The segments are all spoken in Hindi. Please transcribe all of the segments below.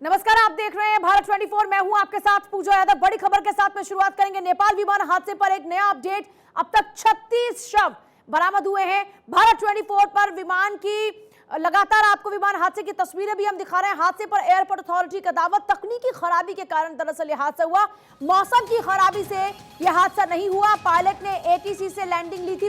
नमस्कार, आप देख रहे हैं भारत 24। मैं हूं आपके साथ पूजा यादव। बड़ी खबर के साथ में शुरुआत करेंगे। नेपाल विमान हादसे पर एक नया अपडेट। अब तक 36 शव बरामद हुए हैं। भारत 24 पर विमान की लगातार आपको विमान हादसे की तस्वीरें भी हम दिखा रहे हैं। हादसे पर एयरपोर्ट अथॉरिटी का दावा, तकनीकी खराबी के कारण दरअसल यह हादसा हुआ। मौसम की खराबी से यह हादसा नहीं हुआ। पायलट ने एटीसी से लैंडिंग ली थी,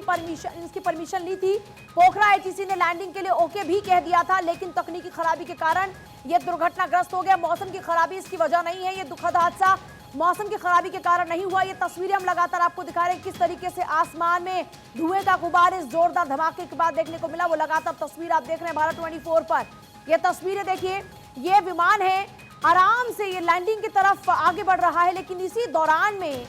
इसकी परमिशन ली थी। पोखरा एटीसी ने लैंडिंग के लिए ओके भी कह दिया था, लेकिन तकनीकी खराबी के कारण यह दुर्घटनाग्रस्त हो गया। मौसम की खराबी इसकी वजह नहीं है। यह दुखद हादसा मौसम की खराबी के कारण नहीं हुआ। ये तस्वीरें हम लगातार आपको दिखा रहे हैं, किस तरीके से आसमान में धुएं का गुबार इस जोरदार धमाके के बाद देखने को मिला। वो लगातार तस्वीर आप देख रहे हैं भारत 24 पर। ये तस्वीरें देखिए, ये विमान है, आराम से ये लैंडिंग की तरफ आगे बढ़ रहा है, लेकिन इसी दौरान में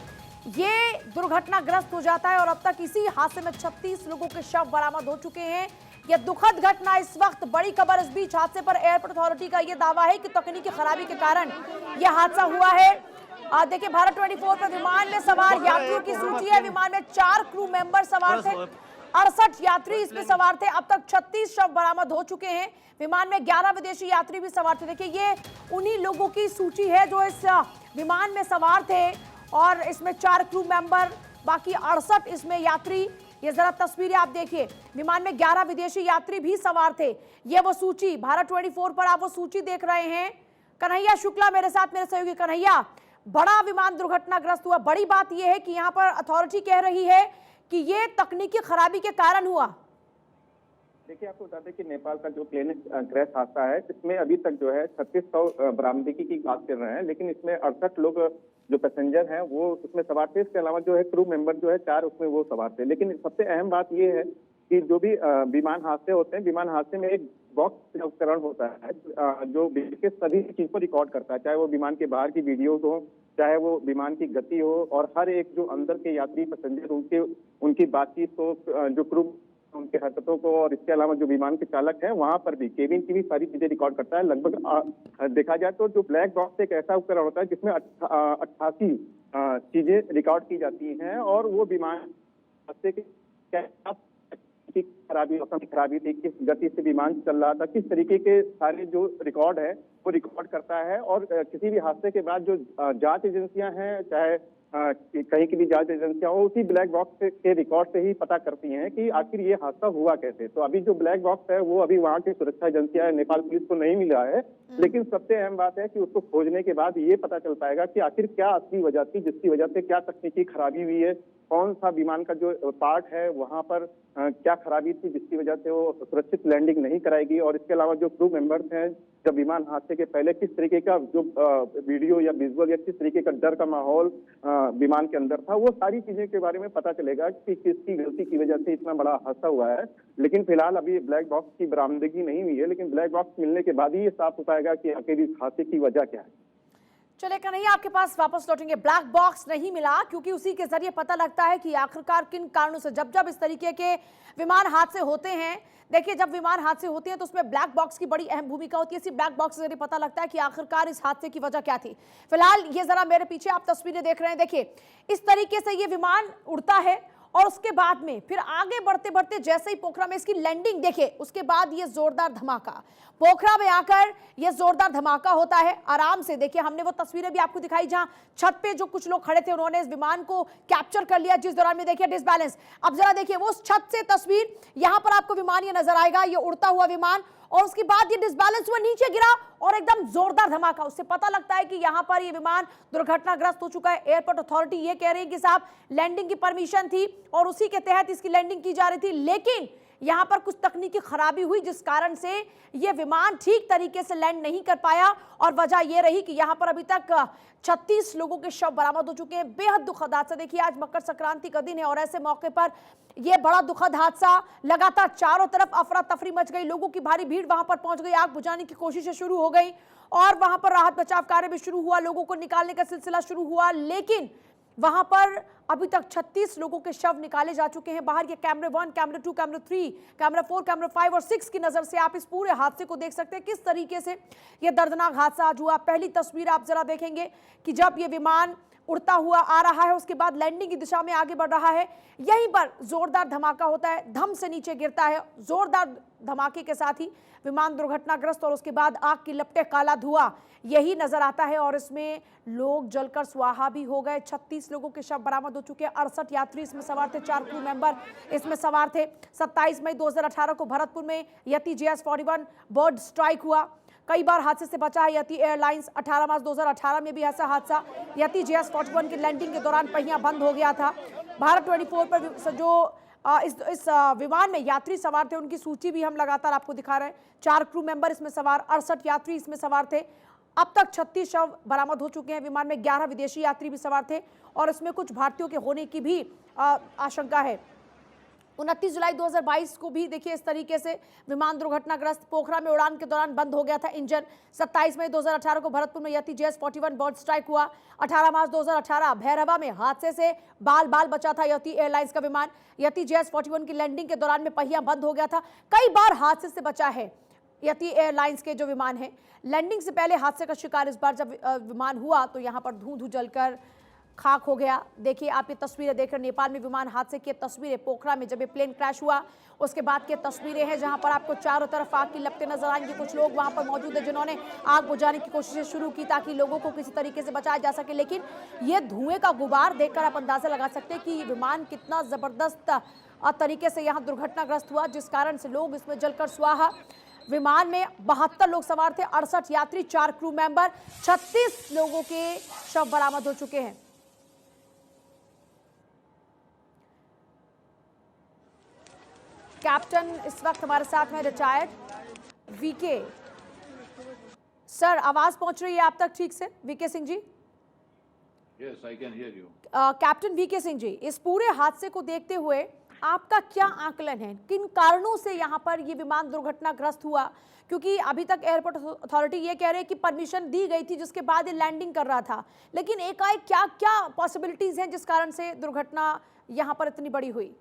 ये दुर्घटनाग्रस्त हो जाता है और अब तक इसी हादसे में 36 लोगों के शव बरामद हो चुके हैं। यह दुखद घटना इस वक्त बड़ी खबर। इस बीच हादसे पर एयरपोर्ट अथॉरिटी का यह दावा है कि तकनीकी खराबी के कारण यह हादसा हुआ है। देखिए, भारत 24 पर विमान में सवार यात्रियों की सूची है। विमान में 4 क्रू मेंबर सवार थे, 68 यात्री इसमें सवार थे। अब तक 36 शव बरामद हो चुके हैं। विमान में 11 विदेशी यात्री भी सवार थे। देखिए, ये उन्हीं लोगों की सूची है जो इस विमान में सवार थे और इसमें 4 क्रू मेंबर, बाकी 68 इसमें यात्री। ये जरा तस्वीरें आप देखिए, विमान में 11 विदेशी यात्री भी सवार थे। ये वो सूची, भारत 24 पर आप वो सूची देख रहे हैं। कन्हैया शुक्ला मेरे साथ, मेरे सहयोगी। कन्हैया, बड़ा विमान दुर्घटनाग्रस्त हुआ। बड़ी बात यह है कि यहां पर अथॉरिटी कह रही है कि यह तकनीकी खराबी के कारण हुआ। देखिए, आपको बता दें कि नेपाल का जो प्लेन क्रैश हादसा है, इसमें अभी तक जो है 3600 बरामदगी की बात कर रहे हैं, लेकिन इसमें 68 लोग जो पैसेंजर हैं वो उसमें सवार थे। इसके अलावा जो है क्रू मेंबर जो है 4 उसमें वो सवार थे। लेकिन सबसे अहम बात ये है कि जो भी विमान हादसे होते हैं, विमान हादसे में एक बॉक्स उपकरण होता है जो के सभी चीज को रिकॉर्ड करता है, चाहे वो विमान के बाहर की वीडियोज हो, चाहे वो विमान की गति हो, और हर एक जो अंदर के यात्री पैसेंजर उनकी बातचीत हो, जो क्रू उनके हरकतों को, और इसके अलावा जो विमान के चालक हैं वहां पर भी केबिन की भी सारी चीजें रिकॉर्ड करता है। लगभग देखा जाए तो जो ब्लैक बॉक्स एक ऐसा उपकरण होता है जिसमें 88 चीजें रिकॉर्ड की जाती हैं, और वो विमान हादसे की खराबी, मौसम की खराबी थी, किस गति से विमान चल रहा था, किस तरीके के सारे जो रिकॉर्ड है वो रिकॉर्ड करता है। और किसी भी हादसे के बाद जो जांच एजेंसियां हैं, चाहे कहीं की भी जांच एजेंसियां हो, उसी ब्लैक बॉक्स के रिकॉर्ड से ही पता करती हैं कि आखिर ये हादसा हुआ कैसे। तो अभी जो ब्लैक बॉक्स है वो अभी वहाँ की सुरक्षा एजेंसियां, नेपाल पुलिस को नहीं मिला है, लेकिन सबसे अहम बात है कि उसको खोजने के बाद ये पता चल पाएगा कि आखिर क्या असली वजह थी जिसकी वजह से क्या तकनीकी खराबी हुई है, कौन सा विमान का जो पार्ट है वहां पर क्या खराबी थी जिसकी वजह से वो सुरक्षित लैंडिंग नहीं कराएगी। और इसके अलावा जो क्रू मेंबर्स हैं, जब विमान हादसे के पहले किस तरीके का जो वीडियो या विजुअल या किस तरीके का डर का माहौल विमान के अंदर था, वो सारी चीजें के बारे में पता चलेगा कि किसकी गलती की वजह से इतना बड़ा हादसा हुआ है। लेकिन फिलहाल अभी ब्लैक बॉक्स की बरामदगी नहीं हुई है, लेकिन ब्लैक बॉक्स मिलने के बाद ही ये साफ हो पाएगा कि आखिर इस हादसे की वजह क्या है। चले कन्हैया, आपके पास वापस लौटेंगे। ब्लैक बॉक्स नहीं मिला क्योंकि उसी के जरिए पता लगता है कि आखिरकार किन कारणों से जब जब इस तरीके के विमान हादसे होते हैं। देखिए, जब विमान हादसे होते हैं तो उसमें ब्लैक बॉक्स की बड़ी अहम भूमिका होती है। इसी ब्लैक बॉक्स के जरिए पता लगता है कि आखिरकार इस हादसे की वजह क्या थी। फिलहाल ये जरा मेरे पीछे आप तस्वीरें देख रहे हैं। देखिए, इस तरीके से ये विमान उड़ता है और उसके बाद में फिर आगे बढ़ते बढ़ते जैसे ही पोखरा में इसकी लैंडिंग, देखिए उसके बाद ये जोरदार धमाका, पोखरा में आकर ये जोरदार धमाका होता है। आराम से देखिए, हमने वो तस्वीरें भी आपको दिखाई जहां छत पे जो कुछ लोग खड़े थे उन्होंने इस विमान को कैप्चर कर लिया, जिस दौरान में देखिए डिसबैलेंस। अब जरा देखिए वो छत से तस्वीर, यहां पर आपको विमान ये नजर आएगा, ये उड़ता हुआ विमान, और उसके बाद ये डिसबैलेंस हुआ, नीचे गिरा और एकदम जोरदार धमाका। उससे पता लगता है कि यहां पर ये विमान दुर्घटनाग्रस्त हो चुका है। एयरपोर्ट अथॉरिटी ये कह रही है कि साहब लैंडिंग की परमिशन थी और उसी के तहत इसकी लैंडिंग की जा रही थी, लेकिन यहां पर कुछ तकनीकी खराबी हुई जिस कारण से यह विमान ठीक तरीके से लैंड नहीं कर पाया, और वजह यह रही कि यहां पर अभी तक 36 लोगों के शव बरामद हो चुके हैं। बेहद दुखद हादसा। देखिए, आज मकर संक्रांति का दिन है और ऐसे मौके पर यह बड़ा दुखद हादसा, लगातार चारों तरफ अफरा तफरी मच गई, लोगों की भारी भीड़ वहां पर पहुंच गई, आग बुझाने की कोशिशें शुरू हो गई और वहां पर राहत बचाव कार्य भी शुरू हुआ, लोगों को निकालने का सिलसिला शुरू हुआ, लेकिन वहां पर अभी तक 36 लोगों के शव निकाले जा चुके हैं बाहर। ये कैमरे 1, कैमरे 2, कैमरे 3, कैमरा 4, कैमरा 5 और 6 की नजर से आप इस पूरे हादसे को देख सकते हैं, किस तरीके से यह दर्दनाक हादसा आज हुआ। पहली तस्वीर आप जरा देखेंगे कि जब ये विमान उड़ता हुआ आ रहा है, उसके बाद लैंडिंग की दिशा में आगे बढ़ रहा है। यहीं पर जोरदार धमाका होता है, धम से नीचे गिरता है। जोरदार धमाके के साथ ही विमान दुर्घटनाग्रस्त और उसके बाद आग की लपटें, काला धुआं यही नजर आता है और इसमें लोग जलकर स्वाहा भी हो गए। 36 लोगों के शव बरामद हो चुके हैं। 68 यात्री इसमें सवार थे, 4 क्रू मेंबर इसमें सवार थे। 27 मई 2018 को भरतपुर में यति JS-41 बर्ड स्ट्राइक हुआ। कई बार हादसे से बचा है यति एयरलाइंस। 18 मार्च 2018 में भी ऐसा हादसा, यति JS-41 की लैंडिंग के दौरान पहिया बंद हो गया था। भारत 24 पर जो इस विमान में यात्री सवार थे उनकी सूची भी हम लगातार आपको दिखा रहे हैं। 4 क्रू मेंबर इसमें सवार, 68 यात्री इसमें सवार थे। अब तक 36 शव बरामद हो चुके हैं विमान में। 11 विदेशी यात्री भी सवार थे और इसमें कुछ भारतीयों के होने की भी आशंका है। 29 जुलाई 2022 को भी देखिए इस तरीके से विमान दुर्घटनाग्रस्त, पोखरा में उड़ान के दौरान बंद हो गया था इंजन। 27 मई 2018 को भरतपुर में यति JS-41 बर्ड स्ट्राइक हुआ। 18 मार्च 2018 भैरवा में हादसे से बाल बाल बचा था यति एयरलाइंस का विमान। यति JS-41 की लैंडिंग के दौरान में पहिया बंद हो गया था। कई बार हादसे से बचा है यति एयरलाइंस के जो विमान है। लैंडिंग से पहले हादसे का शिकार इस बार जब विमान हुआ तो यहाँ पर धूं धूं जलकर खाक हो गया। देखिए आप ये तस्वीरें देख रहे हैं, नेपाल में विमान हादसे की तस्वीरें, पोखरा में जब ये प्लेन क्रैश हुआ उसके बाद की तस्वीरें हैं जहां पर आपको चारों तरफ आग की लपटें नजर आएंगी। कुछ लोग वहां पर मौजूद है जिन्होंने आग बुझाने की कोशिशें शुरू की ताकि लोगों को किसी तरीके से बचाया जा सके, लेकिन ये धुएं का गुबार देखकर आप अंदाजा लगा सकते हैं कि विमान कितना जबरदस्त तरीके से यहाँ दुर्घटनाग्रस्त हुआ, जिस कारण से लोग इसमें जलकर स्वाहा। विमान में 72 लोग सवार थे, 68 यात्री, 4 क्रू मेंबर, 36 लोगों के शव बरामद हो चुके हैं। कैप्टन इस वक्त हमारे साथ में रिटायर्ड वीके सर, आवाज पहुंच रही है आप तक ठीक से VK Singh ji? Yes, I can hear you. Captain VK Singh ji, इस पूरे हादसे को देखते हुए आपका क्या आकलन है? किन कारणों से यहाँ पर ये विमान दुर्घटनाग्रस्त हुआ? क्योंकि अभी तक एयरपोर्ट अथॉरिटी ये कह रहे हैं कि परमिशन दी गई थी जिसके बाद ये लैंडिंग कर रहा था, लेकिन एकाएक क्या क्या पॉसिबिलिटीज हैं जिस कारण से दुर्घटना यहाँ पर इतनी बड़ी हुई?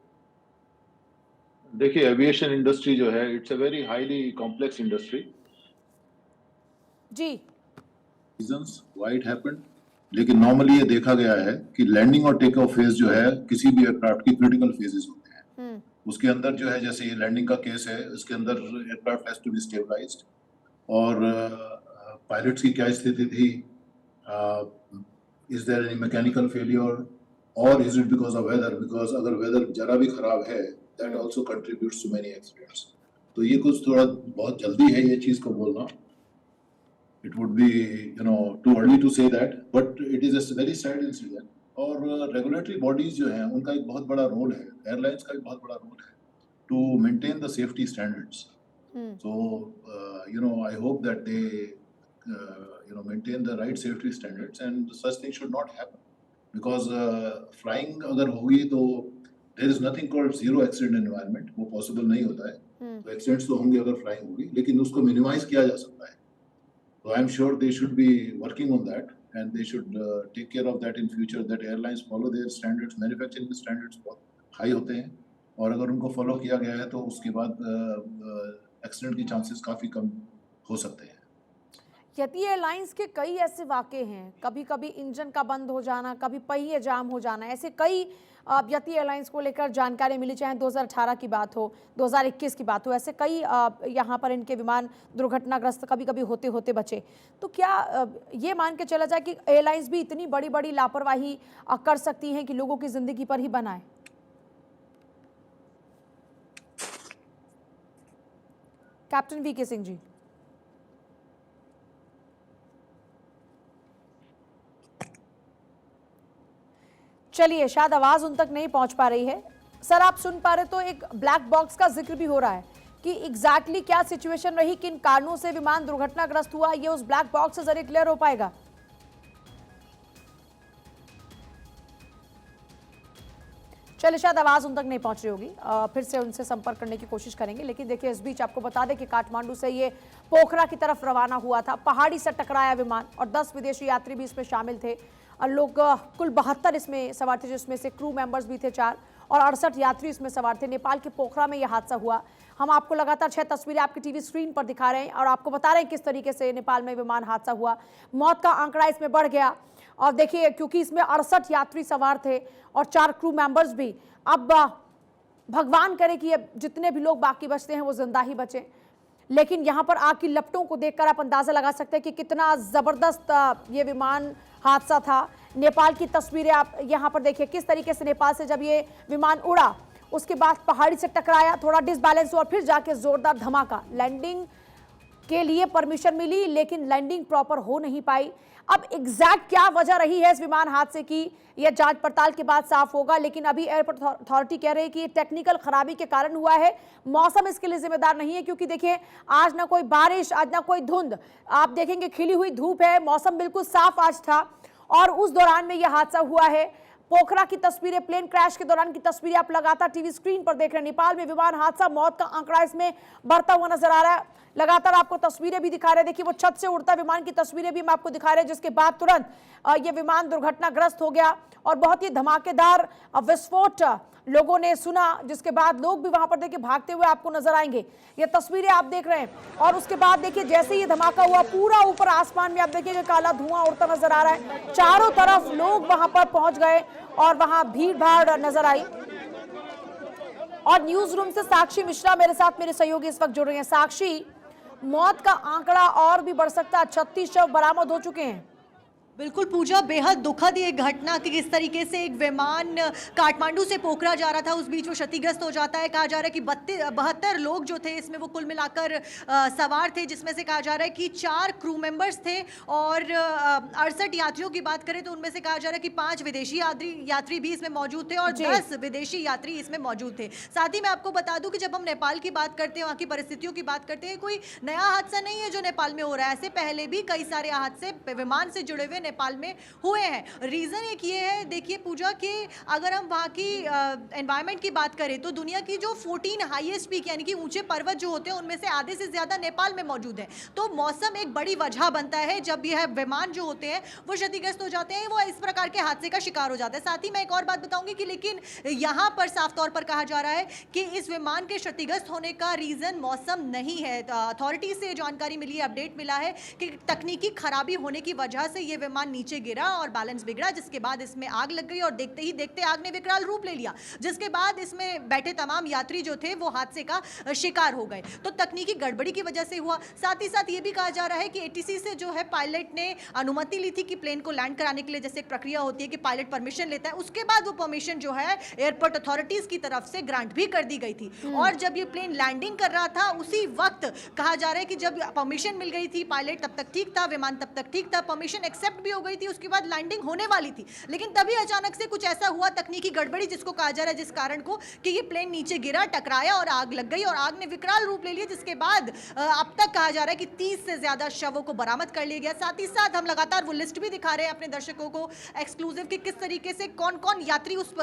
देखिए, एविएशन इंडस्ट्री जो है, it's a very highly complex industry. जी, रीजंस व्हाई इट हैपेंड, लेकिन नॉर्मली ये देखा गया है कि लैंडिंग और टेक ऑफ फेज जो है किसी भी एयरक्राफ्ट की क्रिटिकल फेजेस होते हैं। उसके अंदर जो है, जैसे ये लैंडिंग का केस है, इसके अंदर aircraft has to be stabilised और पायलट्स की क्या स्थिति थी, is there any mechanical failure और is it because of weather, because अगर वेदर जरा भी खराब है that also contributes to many accidents. तो ये कुछ थोड़ा बहुत जल्दी है ये चीज को बोलना। It would be, too early to say that, but it is a very sad incident. और regulatory bodies जो हैं उनका एक बहुत बड़ा रोल है, एयरलाइंस का एक बहुत बड़ा रोल है to maintain the safety standards. So I hope that they maintain the right safety standards and such things should not happen because flying अगर होगी तो there is nothing called zero accident environment, वो possible नहीं होता है। तो accidents तो होंगे अगर flying होगी, लेकिन उसको minimize किया जा सकता है। So I'm sure they should be working on that and they should take care of that in future, that airlines follow their standards, manufacturing standards बहुत high होते हैं और अगर उनको follow किया गया है तो उसके बाद accident की chances काफ़ी कम हो सकते हैं। यति एयरलाइंस के कई ऐसे वाक़े हैं, कभी कभी इंजन का बंद हो जाना, कभी पहिए जाम हो जाना, ऐसे कई यति एयरलाइंस को लेकर जानकारी मिली, चाहे 2018 की बात हो, 2021 की बात हो, ऐसे कई यहाँ पर इनके विमान दुर्घटनाग्रस्त कभी कभी होते होते बचे। तो क्या ये मान के चला जाए कि एयरलाइंस भी इतनी बड़ी बड़ी लापरवाही कर सकती हैं कि लोगों की ज़िंदगी पर ही बनाए? कैप्टन वीके सिंह जी। चलिए, शायद आवाज उन तक नहीं पहुंच पा रही है। सर, आप सुन पा रहे तो एक ब्लैक बॉक्स का जिक्र भी हो रहा है कि एग्जैक्टली क्या सिचुएशन रही, किन कारणों से विमान दुर्घटनाग्रस्त हुआ, ये उस ब्लैक बॉक्स से जरिए क्लियर हो पाएगा? चलिए, शायद आवाज उन तक नहीं पहुंच रही होगी, फिर से उनसे संपर्क करने की कोशिश करेंगे। लेकिन देखिए, इस बीच आपको बता दें कि काठमांडू से ये पोखरा की तरफ रवाना हुआ था, पहाड़ी से टकराया विमान और 10 विदेशी यात्री भी इसमें शामिल थे और लोग कुल 72 इसमें सवार थे, जिसमें से क्रू मेंबर्स भी थे 4 और 68 यात्री इसमें सवार थे। नेपाल के पोखरा में यह हादसा हुआ। हम आपको लगातार 6 तस्वीरें आपकी टीवी स्क्रीन पर दिखा रहे हैं और आपको बता रहे हैं किस तरीके से नेपाल में विमान हादसा हुआ। मौत का आंकड़ा इसमें बढ़ गया। और देखिए क्योंकि इसमें 68 यात्री सवार थे और 4 क्रू मेंबर्स भी। अब भगवान करे कि अब जितने भी लोग बाकी बचते हैं वो जिंदा ही बचे, लेकिन यहाँ पर आग की लपटों को देखकर आप अंदाजा लगा सकते हैं कि कितना जबरदस्त ये विमान हादसा था। नेपाल की तस्वीरें आप यहाँ पर देखिए किस तरीके से नेपाल से जब ये विमान उड़ा उसके बाद पहाड़ी से टकराया, थोड़ा डिसबैलेंस हुआ और फिर जाके जोरदार धमाका। लैंडिंग के लिए परमिशन मिली लेकिन लैंडिंग प्रॉपर हो नहीं पाई। अब एग्जैक्ट क्या वजह रही है इस विमान हादसे की, यह जांच पड़ताल के बाद साफ होगा, लेकिन अभी एयरपोर्ट अथॉरिटी कह रही है कि ये टेक्निकल खराबी के कारण हुआ है, मौसम इसके लिए जिम्मेदार नहीं है। क्योंकि देखिए आज ना कोई बारिश, आज ना कोई धुंध, आप देखेंगे खिली हुई धूप है, मौसम बिल्कुल साफ आज था और उस दौरान में यह हादसा हुआ है। पोखरा की तस्वीरें, प्लेन क्रैश के दौरान की तस्वीरें आप लगातार टीवी स्क्रीन पर देख रहे हैं। नेपाल में विमान हादसा, मौत का आंकड़ा इसमें बढ़ता हुआ नजर आ रहा है। लगातार आपको तस्वीरें भी दिखा रहे हैं, देखिए वो छत से उड़ता विमान की तस्वीरें भी हम आपको दिखा रहे हैं, जिसके बाद तुरंत ये विमान दुर्घटनाग्रस्त हो गया और बहुत ही धमाकेदार विस्फोट लोगों ने सुना, जिसके बाद लोग भी वहां पर देखिए भागते हुए आपको नजर आएंगे। ये तस्वीरें आप देख रहे हैं और उसके बाद देखिए जैसे ही धमाका हुआ पूरा ऊपर आसमान में आप देखिएगा काला धुआं उड़ता नजर आ रहा है। चारों तरफ लोग वहां पर पहुंच गए और वहां भीड़ भाड़ नजर आई। और न्यूज रूम से साक्षी मिश्रा मेरे साथ, मेरे सहयोगी इस वक्त जुड़ रहे हैं। साक्षी, मौत का आंकड़ा और भी बढ़ सकता है, 36 शव बरामद हो चुके हैं। बिल्कुल पूजा, बेहद दुखद ये घटना कि किस तरीके से एक विमान काठमांडू से पोखरा जा रहा था, उस बीच वो क्षतिग्रस्त हो जाता है। कहा जा रहा है कि 72 लोग जो थे इसमें वो कुल मिलाकर सवार थे, जिसमें से कहा जा रहा है कि 4 क्रू मेंबर्स थे और 68 यात्रियों की बात करें तो उनमें से कहा जा रहा है कि 5 विदेशी यात्री भी इसमें मौजूद थे और 10 विदेशी यात्री इसमें मौजूद थे। साथ ही मैं आपको बता दूं कि जब हम नेपाल की बात करते हैं, वहाँ की परिस्थितियों की बात करते हैं, कोई नया हादसा नहीं है जो नेपाल में हो रहा है। ऐसे पहले भी कई सारे हादसे विमान से जुड़े हुए नेपाल में हुए हैं। रीजन एक ये है, देखिए पूजा, कि अगर हम वहाँ की एनवायरनमेंट की बात करें तो दुनिया की जो 14 हाईएस्ट पीक यानी कि ऊंचे पर्वत जो होते हैं उनमें से आधे से ज्यादा नेपाल में मौजूद है। तो मौसम एक बड़ी वजह बनता है जब यह विमान जो होते हैं वो क्षतिग्रस्त हो जाते हैं, वो इस प्रकार के हादसे का शिकार हो जाता है। साथ ही मैं एक और बात बताऊंगी कि लेकिन यहाँ पर साफ तौर पर कहा जा रहा है कि इस विमान के क्षतिग्रस्त होने का रीजन मौसम नहीं है। अथॉरिटी से जानकारी मिली है, अपडेट मिला है कि तकनीकी खराबी होने की वजह से ये विमान नीचे गिरा और बैलेंस बिगड़ा, जिसके बाद इसमें आग लग गई और देखते ही देखते आग ने विकराल रूप ले लिया, जिसके बाद इसमें बैठे तमाम यात्री जो थे वो हादसे का शिकार हो गए। तो तकनीकी गड़बड़ी की वजह से हुआ। साथ ही साथ ये भी कहा जा रहा है कि एटीसी से जो है पायलट ने अनुमति ली थी कि प्लेन को लैंड कराने के लिए, जैसे एक प्रक्रिया होती है कि पायलट परमिशन लेता है, उसके बाद वो परमिशन जो है एयरपोर्ट अथॉरिटीज की तरफ से ग्रांट भी कर दी गई थी। और जब ये प्लेन लैंडिंग कर रहा था उसी वक्त कहा जा रहा है कि जब परमिशन मिल गई थी, पायलट तब तक ठीक था, विमान तब तक ठीक था, परमिशन एक्सेप्ट भी हो गई थी, उसके बाद लैंडिंग होने वाली थी, लेकिन तभी अचानक से कुछ ऐसा हुआ, तकनीकी गड़बड़ी जिसको कहा जा रहा है, जिस कारण को कि ये प्लेन नीचे गिरा, टकराया और आग लग गई और आग ने विकराल रूप ले लिया, जिसके बाद अब तक कहा जा रहा है कि 30 से ज्यादा शवों को बरामद कर लिया गया। साथ ही साथ हम लगातार वो लिस्ट भी दिखा रहे हैं अपने दर्शकों को एक्सक्लूसिव कि किस तरीके से कौन कौन यात्री उस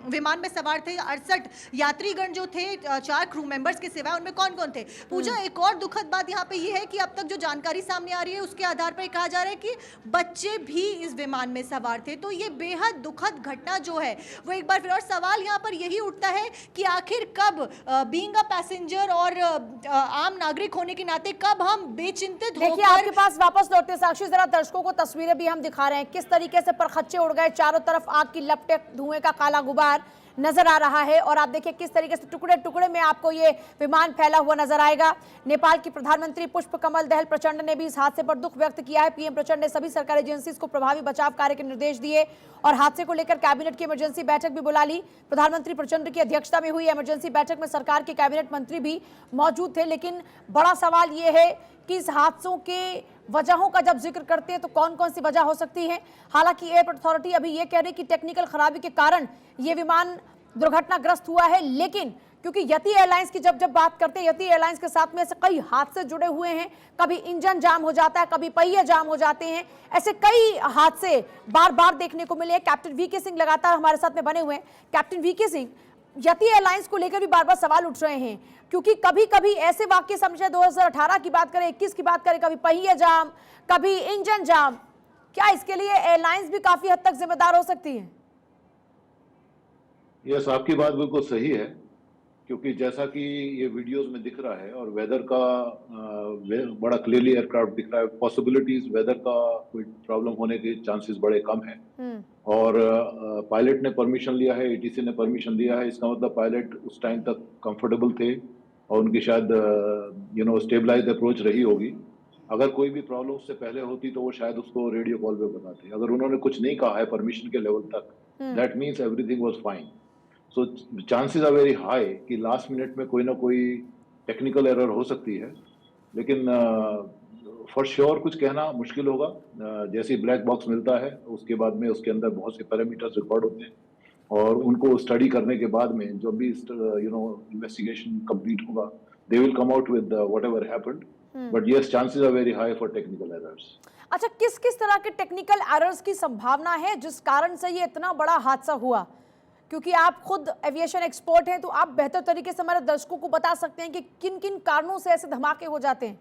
विमान में सवार थे। 68 यात्रीगण जो थे, 4 क्रू मेंबर्स के सिवाय उनमें कौन कौन थे। पूजा, एक और दुखद बात यहाँ पे ये है कि अब तक जो जानकारी सामने आ रही है उसके आधार पर कहा जा रहा है कि बच्चे भी इस विमान में सवार थे। तो ये बेहद दुखद घटना जो है वो एक बार फिर, और सवाल यहाँ पर यही उठता है कि आखिर कब बीइंग अ पैसेंजर और आम नागरिक होने के नाते कब हम बेचिंतित होकर। देखिए आपके पास वापस लौटते हैं साक्षी, जरा दर्शकों को तस्वीरें भी हम दिखा रहे हैं किस तरीके से परखच्चे उड़ गए, चारों तरफ आग की लपटें, धुएं का काला गुबार नजर आ रहा है और आप देखिए किस तरीके से टुकड़े टुकड़े में आपको ये विमान फैला हुआ नजर आएगा। नेपाल की प्रधानमंत्री पुष्पकमल दहल प्रचंड ने भी इस हादसे पर दुख व्यक्त किया है। पीएम प्रचंड ने सभी सरकारी एजेंसीज को प्रभावी बचाव कार्य के निर्देश दिए और हादसे को लेकर कैबिनेट की इमरजेंसी बैठक भी बुला ली। प्रधानमंत्री प्रचंड की अध्यक्षता में हुई इमरजेंसी बैठक में सरकार के कैबिनेट मंत्री भी मौजूद थे। लेकिन बड़ा सवाल ये है कि इस हादसों के वजहों का जब जिक्र करते हैं तो कौन कौन सी वजह हो सकती है। हालांकि एयरपोर्ट अथॉरिटी अभी ये कह रही कि टेक्निकल खराबी के कारण ये विमान दुर्घटनाग्रस्त हुआ है, लेकिन क्योंकि यति एयरलाइंस की जब बात करते हैं, यति एयरलाइंस के साथ में ऐसे कई हादसे जुड़े हुए हैं, कभी इंजन जाम हो जाता है, कभी पहिए जाम हो जाते हैं, ऐसे कई हादसे बार बार देखने को मिले। कैप्टन वीके सिंह लगातार हमारे साथ में बने हुए हैं। कैप्टन वीके सिंह, यति एयरलाइंस को लेकर भी बार बार सवाल उठ रहे हैं क्योंकि कभी कभी ऐसे वाक्य समझे, 2018 की बात करें, 21 की बात करें, कभी पहिए जाम, कभी इंजन जाम। क्या इसके लिए एयरलाइंस भी काफी हद तक जिम्मेदार हो सकती है? यस, आपकी बात बिल्कुल सही है। क्योंकि जैसा कि ये वीडियोस में दिख रहा है और वेदर का बड़ा क्लियरली एयरक्राफ्ट दिख रहा है, पॉसिबिलिटीज वेदर का कोई प्रॉब्लम होने के चांसेस बड़े कम हैं। और पायलट ने परमिशन लिया है, एटीसी ने परमिशन दिया है, इसका मतलब पायलट उस टाइम तक कंफर्टेबल थे और उनकी शायद स्टेबलाइज अप्रोच रही होगी। अगर कोई भी प्रॉब्लम उससे पहले होती तो वो शायद उसको रेडियो कॉल पे बताते। अगर उन्होंने कुछ नहीं कहा है परमिशन के लेवल तक, that means everything was fine. So chances are very high कि लास्ट मिनट में कोई ना कोई टेक्निकल एरर हो सकती है, लेकिन फॉर श्योर कुछ कहना मुश्किल होगा। जैसे ब्लैक बॉक्स मिलता है उसके बाद में उसके अंदर बहुत से पैरामीटर्स रिकॉर्ड होते हैं और उनको स्टडी करने के बाद में जो भी इन्वेस्टिगेशन कंप्लीट होगा, they will come out with whatever happened, but yes chances are very high for technical errors. अच्छा, किस किस तरह के टेक्निकल एरर्स की संभावना है जिस कारण से ये इतना बड़ा हादसा हुआ? क्योंकि आप खुद एविएशन एक्सपर्ट हैं, तो आप बेहतर तरीके से हमारे दर्शकों को बता सकते हैं कि किन किन कारणों से ऐसे धमाके हो जाते हैं।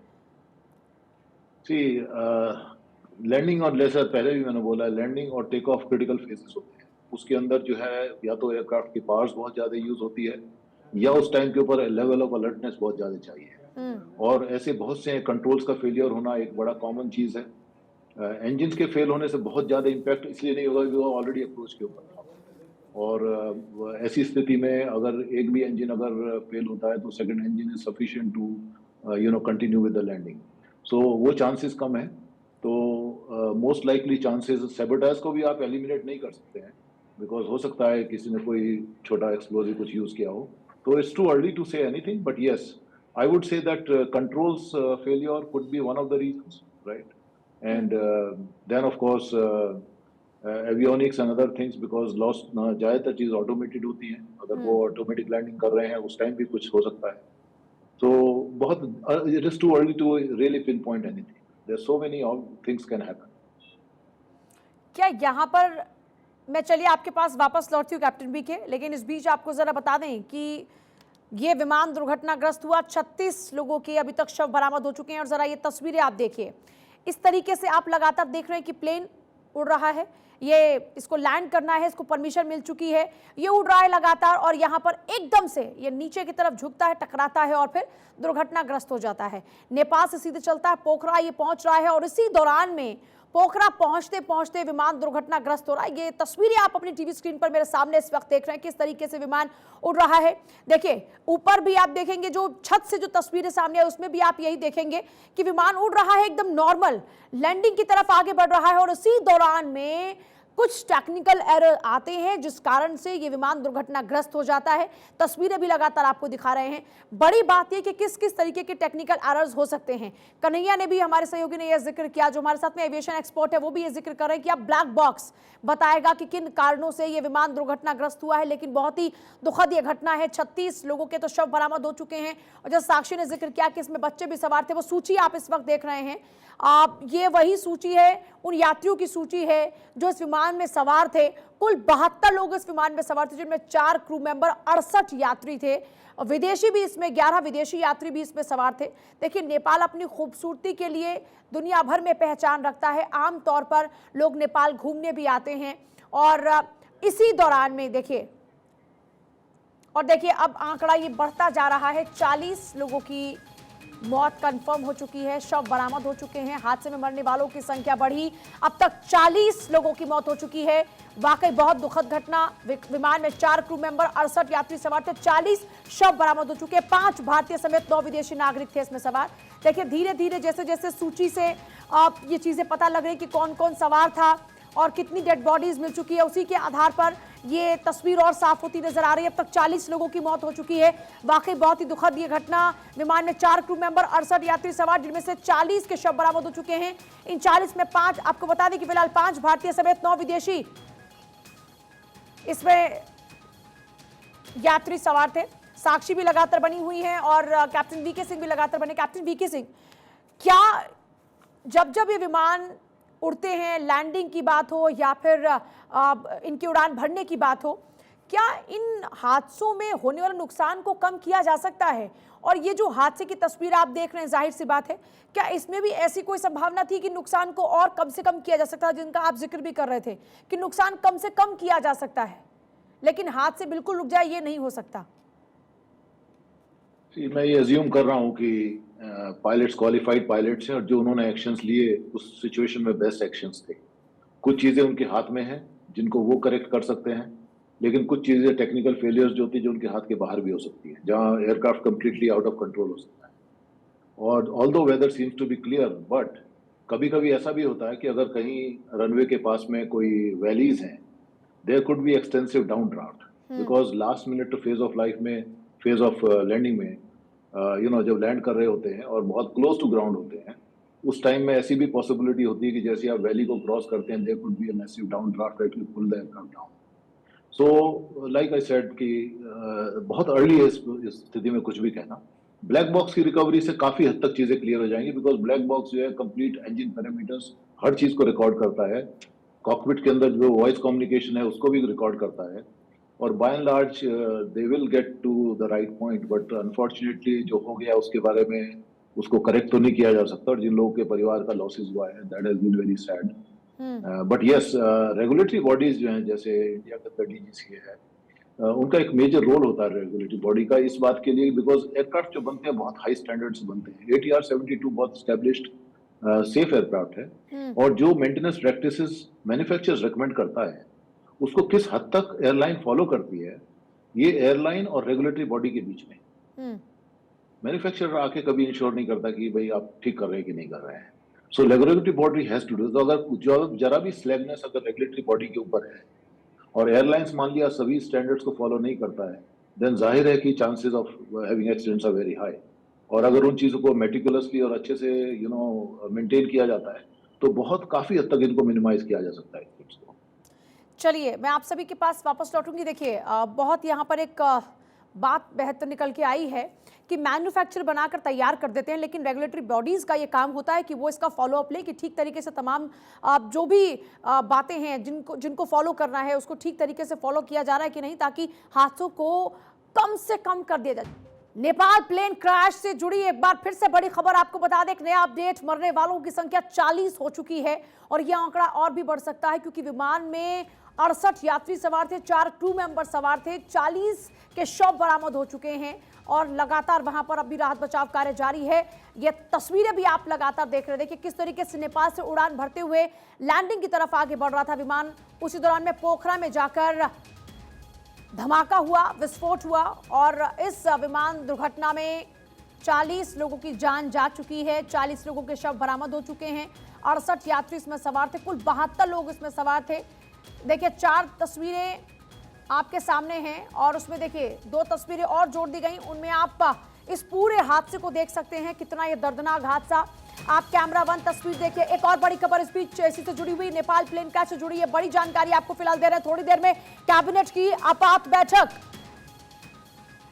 लैंडिंग और जैसा पहले भी मैंने बोला, लैंडिंग और टेक ऑफ क्रिटिकल फेजेस होते हैं। उसके अंदर जो है या तो एयरक्राफ्ट की पावर्स बहुत ज्यादा यूज होती है या उस टाइम के ऊपर लेवल ऑफ अलर्टनेस बहुत ज्यादा चाहिए। और ऐसे बहुत से कंट्रोल्स का फेलियर होना एक बड़ा कॉमन चीज है। इंजन के फेल होने से बहुत ज्यादा इम्पैक्ट इसलिए नहीं होगा कि वो ऑलरेडी अप्रोच के ऊपर था। और ऐसी स्थिति में अगर एक भी इंजन अगर फेल होता है तो second engine is sufficient to continue with the landing. So वो चांसेस कम है। तो मोस्ट लाइकली चांसेस सैबोटेज को भी आप एलिमिनेट नहीं कर सकते हैं, बिकॉज हो सकता है किसी ने कोई छोटा एक्सप्लोजिव कुछ यूज किया हो। तो it's too early to say anything, but yes I would say that controls failure could be one of the reasons, right? And then of course avionics and other things, because lost ज़्यादातर चीज़ automated होती हैं। अगर वो automatic landing कर रहे हैं उस टाइम भी कुछ हो सकता है। तो बहुत it is too early to really pinpoint anything. There's so many things can happen. क्या यहाँ पर मैं चलिए आपके पास वापस लौटती हूँ कैप्टन बी के, लेकिन इस बीच आपको जरा बता दें कि ये विमान दुर्घटनाग्रस्त हुआ, 36 लोगों के अभी तक शव बरामद हो चुके हैं। और जरा ये तस्वीरें आप देखिए, इस तरीके से आप लगातार देख रहे हैं कि प्लेन उड़ रहा है, ये इसको लैंड करना है, इसको परमिशन मिल चुकी है, ये उड़ रहा है लगातार और यहाँ पर एकदम से ये नीचे की तरफ झुकता है, टकराता है और फिर दुर्घटनाग्रस्त हो जाता है। नेपाल से सीधे चलता है, पोखरा ये पहुंच रहा है और इसी दौरान में पोखरा पहुंचते पहुंचते विमान दुर्घटनाग्रस्त हो रहा है। ये तस्वीरें आप अपनी टीवी स्क्रीन पर मेरे सामने इस वक्त देख रहे हैं, किस तरीके से विमान उड़ रहा है। देखिए ऊपर भी आप देखेंगे, जो छत से जो तस्वीरें सामने है उसमें भी आप यही देखेंगे कि विमान उड़ रहा है, एकदम नॉर्मल लैंडिंग की तरफ आगे बढ़ रहा है और इसी दौरान में कुछ टेक्निकल एरर आते हैं जिस कारण से ये विमान दुर्घटनाग्रस्त हो जाता है। तस्वीरें भी लगातार आपको दिखा रहे हैं। बड़ी बात यह कि किस किस तरीके के टेक्निकल एरर्स हो सकते हैं। कन्हैया ने भी, हमारे सहयोगी ने यह जिक्र किया, जो हमारे साथ में एविएशन एक्सपर्ट है वो भी ये जिक्र कर रहे हैं कि अब ब्लैक बॉक्स बताएगा कि किन कारणों से ये विमान दुर्घटनाग्रस्त हुआ है। लेकिन बहुत ही दुखद ये घटना है। 36 लोगों के तो शव बरामद हो चुके हैं और जब साक्षी ने जिक्र किया कि इसमें बच्चे भी सवार थे, वो सूची आप इस वक्त देख रहे हैं, आप ये वही सूची है, उन यात्रियों की सूची है जो इस विमान में सवार थे। कुल 72 लोग इस विमान में सवार थे, जिनमें 4 क्रू मेंबर, 68 यात्री थे, विदेशी भी इसमें 11 विदेशी यात्री भी इसमें सवार थे। देखिए नेपाल अपनी खूबसूरती के लिए दुनिया भर में पहचान रखता है। आमतौर पर लोग नेपाल घूमने भी आते हैं और इसी दौरान में देखिए अब आंकड़ा ये बढ़ता जा रहा है। 40 लोगों की मौत कंफर्म हो चुकी है, शव बरामद हो चुके हैं। हादसे में मरने वालों की संख्या बढ़ी, अब तक 40 लोगों की मौत हो चुकी है। वाकई बहुत दुखद घटना। विमान में 4 क्रू मेंबर, 68 यात्री सवार थे, 40 शव बरामद हो चुके हैं। 5 भारतीय समेत 9 विदेशी नागरिक थे इसमें सवार। देखिए धीरे धीरे जैसे जैसे सूची से आप ये चीजें पता लग रही कि कौन कौन सवार था और कितनी डेड बॉडीज मिल चुकी है, उसी के आधार पर ये तस्वीर और साफ होती नजर आ रही है। अब तक 40 लोगों की मौत हो चुकी है। वाकई बहुत ही दुखद ये घटना। विमान में 4 क्रू मेंबर, 68 यात्री सवार, जिनमें से 40 के शव बरामद हो चुके हैं। इन 40 में 5, आपको बता दें कि फिलहाल 5 भारतीय समेत 9 विदेशी इसमें यात्री सवार थे। साक्षी भी लगातार बनी हुई है और कैप्टन वीके सिंह भी लगातार बने। कैप्टन वीके सिंह, क्या जब ये विमान उड़ते हैं, लैंडिंग की बात हो या फिर इनकी उड़ान भरने की बात हो, क्या इन हादसों में होने वाले नुकसान को कम किया जा सकता है? और ये जो हादसे की तस्वीर आप देख रहे हैं, जाहिर सी बात है, क्या इसमें भी ऐसी कोई संभावना थी कि नुकसान को और कम से कम किया जा सकता है, जिनका आप जिक्र भी कर रहे थे कि नुकसान कम से कम किया जा सकता है, लेकिन हादसे बिल्कुल रुक जाए ये नहीं हो सकता? मैं ये अज्यूम कर रहा हूँ कि पायलट्स क्वालिफाइड पायलट्स हैं और जो उन्होंने एक्शंस लिए उस सिचुएशन में बेस्ट एक्शंस थे। कुछ चीज़ें उनके हाथ में हैं जिनको वो करेक्ट कर सकते हैं, लेकिन कुछ चीज़ें टेक्निकल फेलियर्स जो होती है जो उनके हाथ के बाहर भी हो सकती है, जहाँ aircraft completely out of control हो सकता है। और although weather seems to be clear, but कभी कभी ऐसा भी होता है कि अगर कहीं रनवे के पास में कोई वैलीज हैं, there could be extensive down draft, because last minute phase of life में, फेज ऑफ लैंडिंग में जब लैंड कर रहे होते हैं और बहुत क्लोज टू ग्राउंड होते हैं, उस टाइम में ऐसी भी पॉसिबिलिटी होती है कि जैसे आप वैली को क्रॉस करते हैं, there could be a massive down draft that will pull the aircraft down. So like I said कि बहुत अर्ली है इस स्थिति में कुछ भी कहना। ब्लैक बॉक्स की रिकवरी से काफी हद तक चीजें क्लियर हो जाएंगी, बिकॉज ब्लैक बॉक्स जो है कंप्लीट इंजन पैरामीटर्स हर चीज को रिकॉर्ड करता है, कॉकपिट के अंदर जो वॉइस कम्युनिकेशन है उसको भी रिकॉर्ड करता है, और by and large they will get to the right point. But unfortunately जो हो गया उसके बारे में उसको करेक्ट तो नहीं किया जा सकता, और जिन लोगों के परिवार का लॉसेस हुआ है that has been very sad. But yes, regulatory bodies जो हैं, जैसे इंडिया का अंदर डीजीसीए है, उनका एक मेजर रोल होता है रेगुलेटरी बॉडी का इस बात के लिए, बिकॉज एयरक्राफ्ट जो बनते हैं बहुत हाई स्टैंडर्ड से बनते हैं। ATR 72 बहुत स्टैब्लिश्ड सेफ एयरक्राफ्ट है, और जो मेंटेनेंस प्रैक्टिसेस मैन्युफैक्चरर्स रेकमेंड करता है उसको किस हद तक एयरलाइन फॉलो करती है, ये एयरलाइन और रेगुलेटरी बॉडी के बीच में। मैन्युफैक्चरर आके कभी इंश्योर नहीं करता कि भाई आप ठीक कर रहे हैं कि नहीं कर रहे हैं। So regulatory body has to do. तो अगर जरा भी स्लैगनेस अगर रेगुलेटरी बॉडी के ऊपर है और एयरलाइंस मान लिया सभी स्टैंडर्ड्स को फॉलो नहीं करता है, देन जाहिर है कि chances of having accidents are very high. और अगर उन चीज़ों को मेटिकुलसली और अच्छे से मेंटेन किया जाता है तो बहुत काफ़ी हद तक इनको मिनिमाइज किया जा सकता है। चलिए, मैं आप सभी के पास वापस लौटूंगी। देखिए, बहुत यहाँ पर एक बात बेहतर निकल के आई है कि मैन्युफैक्चर बनाकर तैयार कर देते हैं, लेकिन रेगुलेटरी बॉडीज़ का ये काम होता है कि वो इसका फॉलोअप ले कि ठीक तरीके से तमाम जो भी बातें हैं जिनको फॉलो करना है उसको ठीक तरीके से फॉलो किया जा रहा है कि नहीं, ताकि हादसों को कम से कम कर दिया जाए। नेपाल प्लेन क्रैश से जुड़ी एक बार फिर से बड़ी खबर आपको बता दें, एक नया अपडेट। मरने वालों की संख्या 40 हो चुकी है और यह आंकड़ा और भी बढ़ सकता है, क्योंकि विमान में 68 यात्री सवार थे, 4 क्रू मेंबर सवार थे, 40 के शव बरामद हो चुके हैं और लगातार वहां पर अभी राहत बचाव कार्य जारी है। ये तस्वीरें भी आप लगातार देख रहे हैं। देखिए किस तरीके से नेपाल से उड़ान भरते हुए लैंडिंग की तरफ आगे बढ़ रहा था विमान, उसी दौरान में पोखरा में जाकर धमाका हुआ, विस्फोट हुआ और इस विमान दुर्घटना में 40 लोगों की जान जा चुकी है, 40 लोगों के शव बरामद हो चुके हैं, 68 यात्री इसमें सवार थे, कुल 72 लोग इसमें सवार थे। देखिए 4 तस्वीरें आपके सामने हैं और उसमें देखिए 2 तस्वीरें और जोड़ दी गई, उनमें आप इस पूरे हादसे को देख सकते हैं, कितना ये दर्दनाक हादसा। आप कैमरा 1 तस्वीर देखिए। एक और बड़ी खबर इस बीच इसी से जुड़ी हुई, नेपाल प्लेन क्रैश से जुड़ी है बड़ी जानकारी आपको फिलहाल दे रहे हैं। थोड़ी देर में कैबिनेट की आपात बैठक,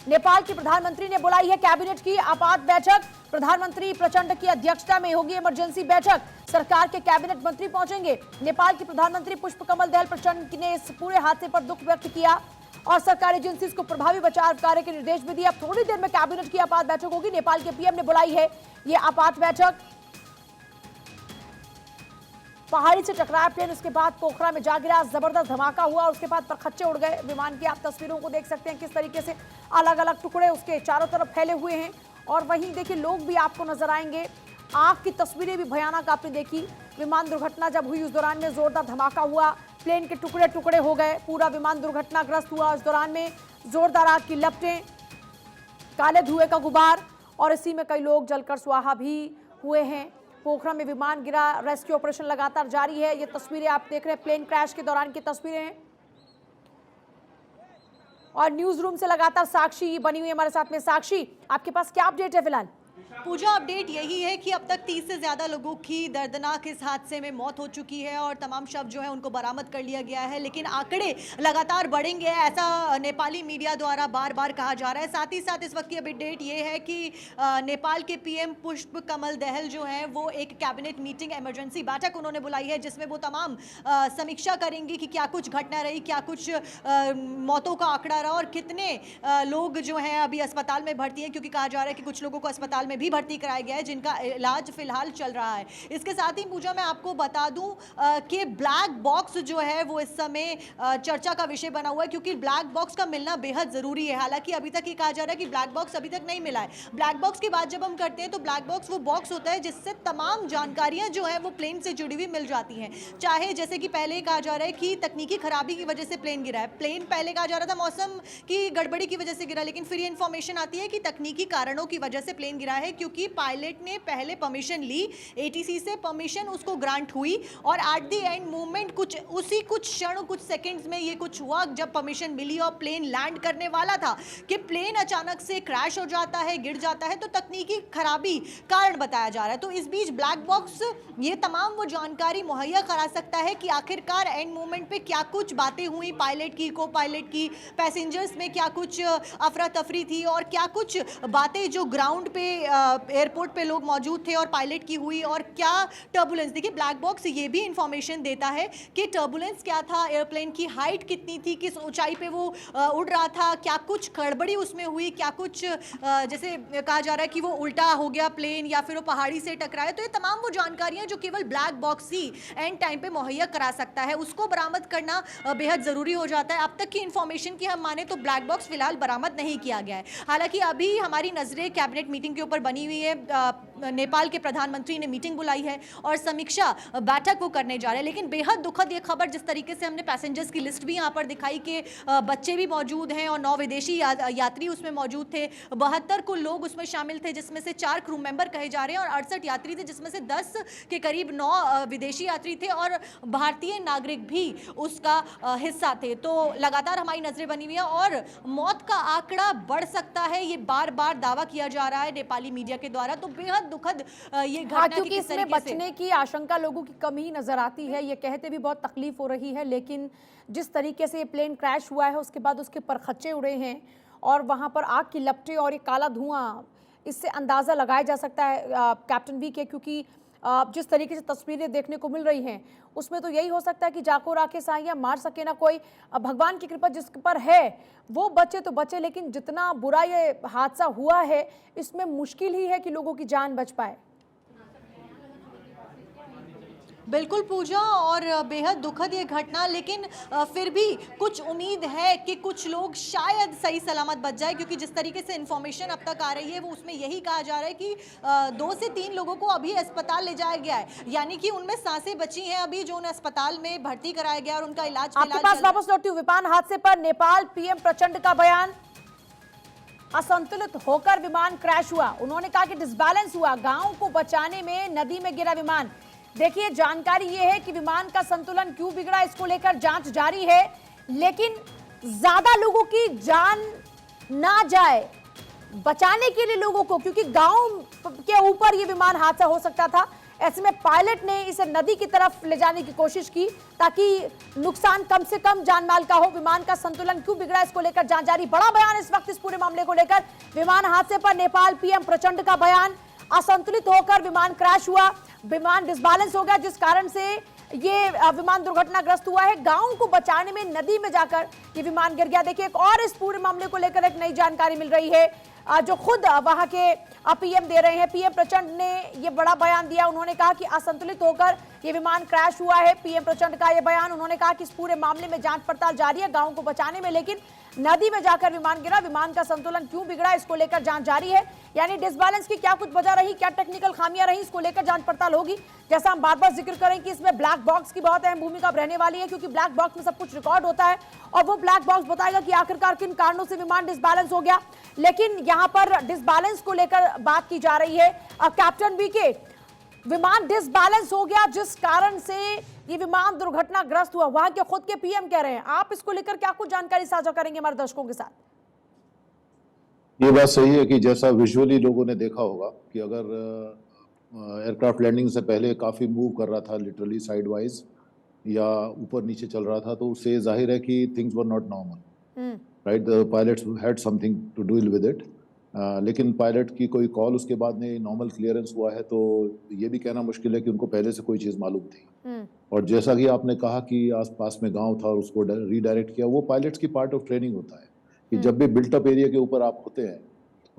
नेपाल के प्रधानमंत्री ने बुलाई है कैबिनेट की आपात बैठक। प्रधानमंत्री प्रचंड की अध्यक्षता में होगी इमरजेंसी बैठक, सरकार के कैबिनेट मंत्री पहुंचेंगे। नेपाल के प्रधानमंत्री पुष्पकमल दहल प्रचंड ने इस पूरे हादसे पर दुख व्यक्त किया और सरकारी एजेंसीज को प्रभावी बचाव कार्य के निर्देश भी दिए। अब थोड़ी देर में कैबिनेट की आपात बैठक होगी, नेपाल के पीएम ने बुलाई है ये आपात बैठक। पहाड़ी से टकराया प्लेन, उसके बाद पोखरा में जा गिरा, जबरदस्त धमाका हुआ और उसके बाद परखच्चे उड़ गए विमान की। आप तस्वीरों को देख सकते हैं किस तरीके से अलग अलग टुकड़े उसके चारों तरफ फैले हुए हैं और वहीं देखिए लोग भी आपको नजर आएंगे। आग की तस्वीरें भी भयानक आपने देखी। विमान दुर्घटना जब हुई उस दौरान में जोरदार धमाका हुआ, प्लेन के टुकड़े टुकड़े हो गए, पूरा विमान दुर्घटनाग्रस्त हुआ। उस दौरान में जोरदार आग की लपटें, काले धुएं का गुबार और इसी में कई लोग जलकर स्वाहा भी हुए हैं। पोखरा में विमान गिरा, रेस्क्यू ऑपरेशन लगातार जारी है। ये तस्वीरें आप देख रहे हैं प्लेन क्रैश के दौरान की तस्वीरें हैं और न्यूज रूम से लगातार साक्षी बनी हुई हमारे साथ में। साक्षी, आपके पास क्या अपडेट है फिलहाल? पूजा, अपडेट यही है कि अब तक 30 से ज़्यादा लोगों की दर्दनाक इस हादसे में मौत हो चुकी है और तमाम शव जो है उनको बरामद कर लिया गया है, लेकिन आंकड़े लगातार बढ़ेंगे ऐसा नेपाली मीडिया द्वारा बार बार कहा जा रहा है। साथ ही साथ इस वक्त की अपडेट ये है कि नेपाल के पीएम पुष्पकमल दहल जो हैं वो एक कैबिनेट मीटिंग, इमरजेंसी बैठक उन्होंने बुलाई है, जिसमें वो तमाम समीक्षा करेंगी कि क्या कुछ घटना रही, क्या कुछ मौतों का आंकड़ा रहा और कितने लोग जो हैं अभी अस्पताल में भर्ती हैं, क्योंकि कहा जा रहा है कि कुछ लोगों को अस्पताल में भी भर्ती कराया गया है, जिनका इलाज फिलहाल चल रहा है। इसके साथ ही पूजा मैं आपको बता दूं कि ब्लैक बॉक्स जो है वो इस समय चर्चा का विषय बना हुआ है, क्योंकि ब्लैक बॉक्स का मिलना बेहद ज़रूरी है। हालांकि अभी तक ये कहा जा रहा है कि ब्लैक बॉक्स अभी तक नहीं मिला है। ब्लैक बॉक्स की बात जब हम करते हैं तो ब्लैक बॉक्स वो बॉक्स होता है जिससे तमाम जानकारियाँ जो है वो प्लेन से जुड़ी हुई मिल जाती हैं। चाहे जैसे कि पहले कहा जा रहा है कि तकनीकी खराबी की वजह से प्लेन गिरा है, प्लेन पहले कहा जा रहा था मौसम की गड़बड़ी की वजह से गिरा, लेकिन फिर ये इन्फॉर्मेशन आती है कि तकनीकी कारणों की वजह से प्लेन गिरा है, क्योंकि पायलट ने पहले परमिशन ली, एटीसी से परमिशन उसको ग्रांट हुई और एट द एंड मूवमेंट कुछ क्षण कुछ सेकंड्स में ये कुछ हुआ जब परमिशन मिली और प्लेन लैंड करने वाला था कि प्लेन अचानक से क्रैश हो जाता है, गिर जाता है। तो तकनीकी खराबी कारण बताया जा रहा है। तो इस बीच ब्लैक बॉक्स ये तमाम वो जानकारी मुहैया करा सकता है कि आखिरकार एंड मोमेंट पे क्या कुछ बातें हुई, पायलट की, को पायलट की, पैसेंजर्स में क्या कुछ अफरा तफरी थी और क्या कुछ बातें जो ग्राउंड पे एयरपोर्ट पे लोग मौजूद थे और पायलट की हुई, और क्या टर्बुलेंस। देखिए ब्लैक बॉक्स ये भी इंफॉर्मेशन देता है कि टर्बुलेंस क्या था, एयरप्लेन की हाइट कितनी थी, किस ऊंचाई पे वो उड़ रहा था, क्या कुछ गड़बड़ी उसमें हुई, क्या कुछ जैसे कहा जा रहा है कि वो उल्टा हो गया प्लेन या फिर वो पहाड़ी से टकराए। तो ये तमाम वो जानकारियां जो केवल black box he and time पे मुहैया करा सकता है, उसको बरामद करना बेहद ज़रूरी हो जाता है। अब तक की इन्फॉर्मेशन की हम माने तो ब्लैक बॉक्स फिलहाल बरामद नहीं किया गया है। हालांकि अभी हमारी नज़रें कैबिनेट मीटिंग के ऊपर बनी हुई है। नेपाल के प्रधानमंत्री ने मीटिंग बुलाई है और समीक्षा बैठक वो करने जा रहे हैं। लेकिन बेहद दुखद ये खबर, जिस तरीके से हमने पैसेंजर्स की लिस्ट भी यहाँ पर दिखाई कि बच्चे भी मौजूद हैं और 9 विदेशी यात्री उसमें मौजूद थे, 72 कुल लोग उसमें शामिल थे, जिसमें से 4 क्रू मेंबर कहे जा रहे हैं और 68 यात्री थे, जिसमें से 10 के करीब 9 विदेशी यात्री थे और भारतीय नागरिक भी उसका हिस्सा थे। तो लगातार हमारी नजरें बनी हुई है और मौत का आंकड़ा बढ़ सकता है, ये बार बार दावा किया जा रहा है नेपाली मीडिया के द्वारा। तो बेहद दुखद ये घटना क्योंकि इसमें बचने की आशंका लोगों की कम ही नजर आती है। ये कहते भी बहुत तकलीफ हो रही है, लेकिन जिस तरीके से ये प्लेन क्रैश हुआ है उसके बाद उसके परखच्चे उड़े हैं और वहां पर आग की लपटें और ये काला धुआं, इससे अंदाजा लगाया जा सकता है कैप्टन वी के, क्योंकि जिस तरीके से तस्वीरें देखने को मिल रही हैं उसमें तो यही हो सकता है कि जाको राखे साइया मार सके ना कोई, भगवान की कृपा जिस पर है वो बचे तो बचे, लेकिन जितना बुरा ये हादसा हुआ है इसमें मुश्किल ही है कि लोगों की जान बच पाए। बिल्कुल पूजा, और बेहद दुखद ये घटना, लेकिन फिर भी कुछ उम्मीद है कि कुछ लोग शायद सही सलामत बच जाए, क्योंकि जिस तरीके से इन्फॉर्मेशन अब तक आ रही है वो उसमें यही कहा जा रहा है कि 2 से 3 लोगों को अभी अस्पताल ले जाया गया है, यानी कि उनमें सांसें बची हैं अभी, जो उन्हें अस्पताल में भर्ती कराया गया और उनका इलाज आपके पास वापस लौटती हूँ। विमान हादसे पर नेपाल पीएम प्रचंड का बयान, असंतुलित होकर विमान क्रैश हुआ। उन्होंने कहा कि डिसबैलेंस हुआ, गांव को बचाने में नदी में गिरा विमान। देखिए जानकारी ये है कि विमान का संतुलन क्यों बिगड़ा, इसको लेकर जांच जारी है, लेकिन ज्यादा लोगों की जान ना जाए बचाने के लिए लोगों को, क्योंकि गांव के ऊपर ये विमान हादसा हो सकता था, ऐसे में पायलट ने इसे नदी की तरफ ले जाने की कोशिश की ताकि नुकसान कम से कम जान माल का हो। विमान का संतुलन क्यों बिगड़ा, इसको लेकर जांच जारी। बड़ा बयान इस वक्त इस पूरे मामले को लेकर, विमान हादसे पर नेपाल पीएम प्रचंड का बयान, असंतुलित होकर विमान क्रैश हुआ, विमान डिसबैलेंस हो गया जिस कारण से ये विमान दुर्घटनाग्रस्त हुआ है। गांव को बचाने में नदी में जाकर ये विमान गिर गया। देखिए एक और इस पूरे मामले को लेकर एक नई जानकारी मिल रही है जो खुद वहां के पीएम दे रहे हैं। पीएम प्रचंड ने ये बड़ा बयान दिया, उन्होंने कहा कि असंतुलित होकर ये विमान क्रैश हुआ है। पीएम प्रचंड का ये बयान, उन्होंने कहा कि इस पूरे मामले में जांच पड़ताल जारी है गांव को बचाने में, लेकिन नदी में जाकर विमान गिरा, विमान का संतुलन क्यों बिगड़ा इसको लेकर जांच जारी है। यानी डिसबैलेंस की क्या कुछ वजह रही, क्या टेक्निकल खामियां रही, इसको लेकर जांच पड़ताल होगी। जैसा हम बार बार जिक्र करें कि इसमें ब्लैक बॉक्स की बहुत अहम भूमिका रहने वाली है, क्योंकि ब्लैक बॉक्स में सब कुछ रिकॉर्ड होता है और वो ब्लैक बॉक्स बताएगा कि आखिरकार किन कारणों से विमान डिसबैलेंस हो गया। लेकिन यहाँ पर डिसबैलेंस को लेकर बात की जा रही है। कैप्टन वी के, विमान डिसबैलेंस हो गया जिस कारण से ये विमान दुर्घटनाग्रस्त हुआ, वहां के खुद के पीएम कह रहे हैं। आप इसको लेकर क्या कुछ जानकारी साझा करेंगे हमारे दर्शकों के साथ? ये बात सही है कि जैसा विजुअली लोगों ने देखा होगा कि अगर एयरक्राफ्ट लैंडिंग से पहले काफी मूव कर रहा था, लिटरली साइड वाइज या ऊपर नीचे चल रहा था, तो उससे जाहिर है कि things were not normal, right. The pilots had something to deal with it, लेकिन पायलट की कोई कॉल उसके बाद में नॉर्मल क्लियरेंस हुआ है, तो ये भी कहना मुश्किल है कि उनको पहले से कोई चीज़ मालूम थी। और जैसा कि आपने कहा कि आसपास में गांव था और उसको रीडायरेक्ट किया, वो पायलट्स की पार्ट ऑफ ट्रेनिंग होता है कि जब भी बिल्ट अप एरिया के ऊपर आप होते हैं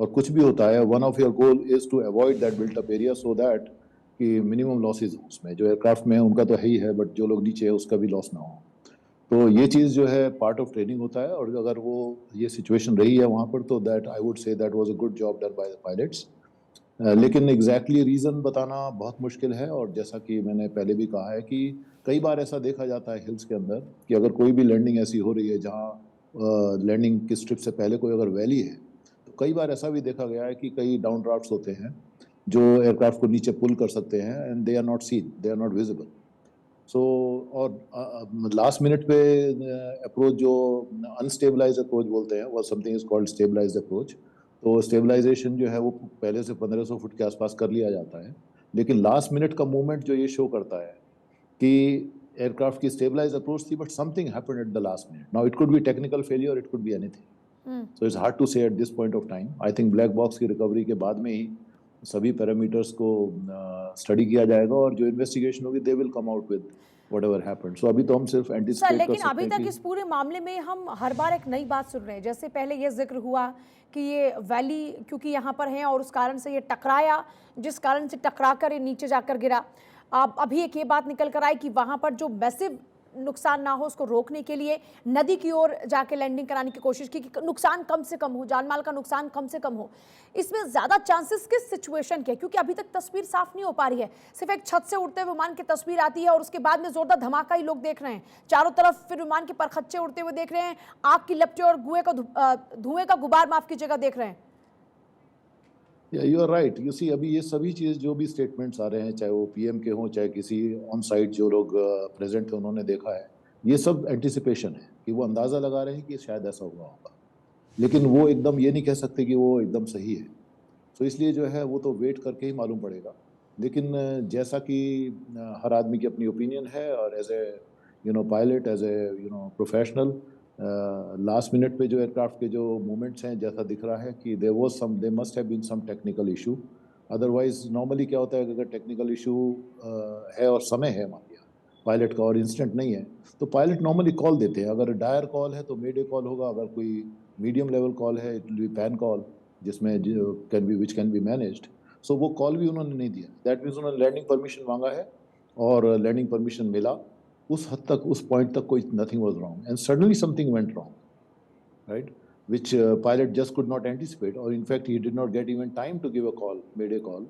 और कुछ भी होता है, one of your goal is to avoid that built up area so that कि मिनिमम लॉसेज हो उसमें। जो एयरक्राफ्ट में है उनका तो है ही है, बट जो लोग नीचे है उसका भी लॉस ना हो। तो ये चीज़ जो है पार्ट ऑफ ट्रेनिंग होता है, और अगर वो ये सिचुएशन रही है वहाँ पर तो that I would say that was a good job done by the pilots. लेकिन एग्जैक्टली रीज़न बताना बहुत मुश्किल है, और जैसा कि मैंने पहले भी कहा है कि कई बार ऐसा देखा जाता है हिल्स के अंदर कि अगर कोई भी लैंडिंग ऐसी हो रही है जहाँ लैंडिंग की स्ट्रिप से पहले कोई अगर वैली है, तो कई बार ऐसा भी देखा गया है कि कई डाउन ड्राफ्ट्स होते हैं जो एयरक्राफ्ट को नीचे पुल कर सकते हैं, and they are not seen, they are not visible. So और लास्ट मिनट पे अप्रोच जो अनस्टेबलाइज अप्रोच बोलते हैं, वो something is called stabilised approach. तो स्टेबलाइजेशन जो है वो पहले से 1500 फुट के आसपास कर लिया जाता है, लेकिन लास्ट मिनट का मूवमेंट जो ये शो करता है कि एयरक्राफ्ट की स्टेबलाइज अप्रोच थी, but something happened at the last minute. Now it could be technical failure, it could be anything, so it's hard to say at this point of time. I think black box की रिकवरी के बाद में ही सभी पैरामीटर्स को स्टडी किया जाएगा, और जो इन्वेस्टिगेशन होगी they will come out with whatever happened. So अभी तो हम सिर्फ सर, एंटिसिपेट कर लेकिन सकते अभी हैं तक कि इस पूरे मामले में हम हर बार एक नई बात सुन रहे हैं। जैसे पहले ये जिक्र हुआ कि ये वैली क्योंकि यहाँ पर है और उस कारण से ये टकराया, जिस कारण से टकरा कर ये नीचे जाकर गिरा। अब अभी एक ये बात निकल कर आई कि वहाँ पर जो मैसिव नुकसान ना हो उसको रोकने के लिए नदी की ओर जाके लैंडिंग कराने की कोशिश की कि नुकसान कम से कम हो, जानमाल का नुकसान कम से कम हो। इसमें ज़्यादा चांसेस किस सिचुएशन के? क्योंकि अभी तक तस्वीर साफ नहीं हो पा रही है, सिर्फ एक छत से उड़ते हुए विमान की तस्वीर आती है और उसके बाद में जोरदार धमाका ही लोग देख रहे हैं चारों तरफ, फिर विमान के परखच्चे उड़ते हुए देख रहे हैं, आग की लपटें और धुएं का गुबार, माफ कीजिएगा, देख रहे हैं। You are right. You see, अभी ये सभी चीज़ जो भी स्टेटमेंट्स आ रहे हैं, चाहे वो पीएम के हों चाहे किसी ऑन साइट जो लोग प्रेजेंट थे उन्होंने देखा है, ये सब एंटिसिपेशन है कि वो अंदाज़ा लगा रहे हैं कि शायद ऐसा हुआ होगा, लेकिन वो एकदम ये नहीं कह सकते कि वो एकदम सही है। तो इसलिए जो है वो तो वेट करके ही मालूम पड़ेगा। लेकिन जैसा कि हर आदमी की अपनी ओपिनियन है, और as a pilot, as a professional, last minute पे जो एयरक्राफ्ट के जो मूवमेंट्स हैं, जैसा दिख रहा है कि they must have been some technical issue. Otherwise normally क्या होता है कि अगर टेक्निकल इशू है और समय है मान लिया पायलट का और इंस्टेंट नहीं है, तो पायलट नॉर्मली कॉल देते हैं। अगर डायर कॉल है तो मेडे कॉल होगा, अगर कोई मीडियम लेवल कॉल है it will be pan call, जिसमें विच कैन बी मैनेज्ड। सो वो कॉल भी उन्होंने नहीं दिया, दैट मीन्स उन्होंने लैंडिंग परमिशन मांगा है और लैंडिंग परमिशन मिला। उस हद तक, उस पॉइंट तक कोई nothing was wrong, and suddenly something went wrong, right, which pilot just could not anticipate, or in fact he did not get even time to give a call, mayday call.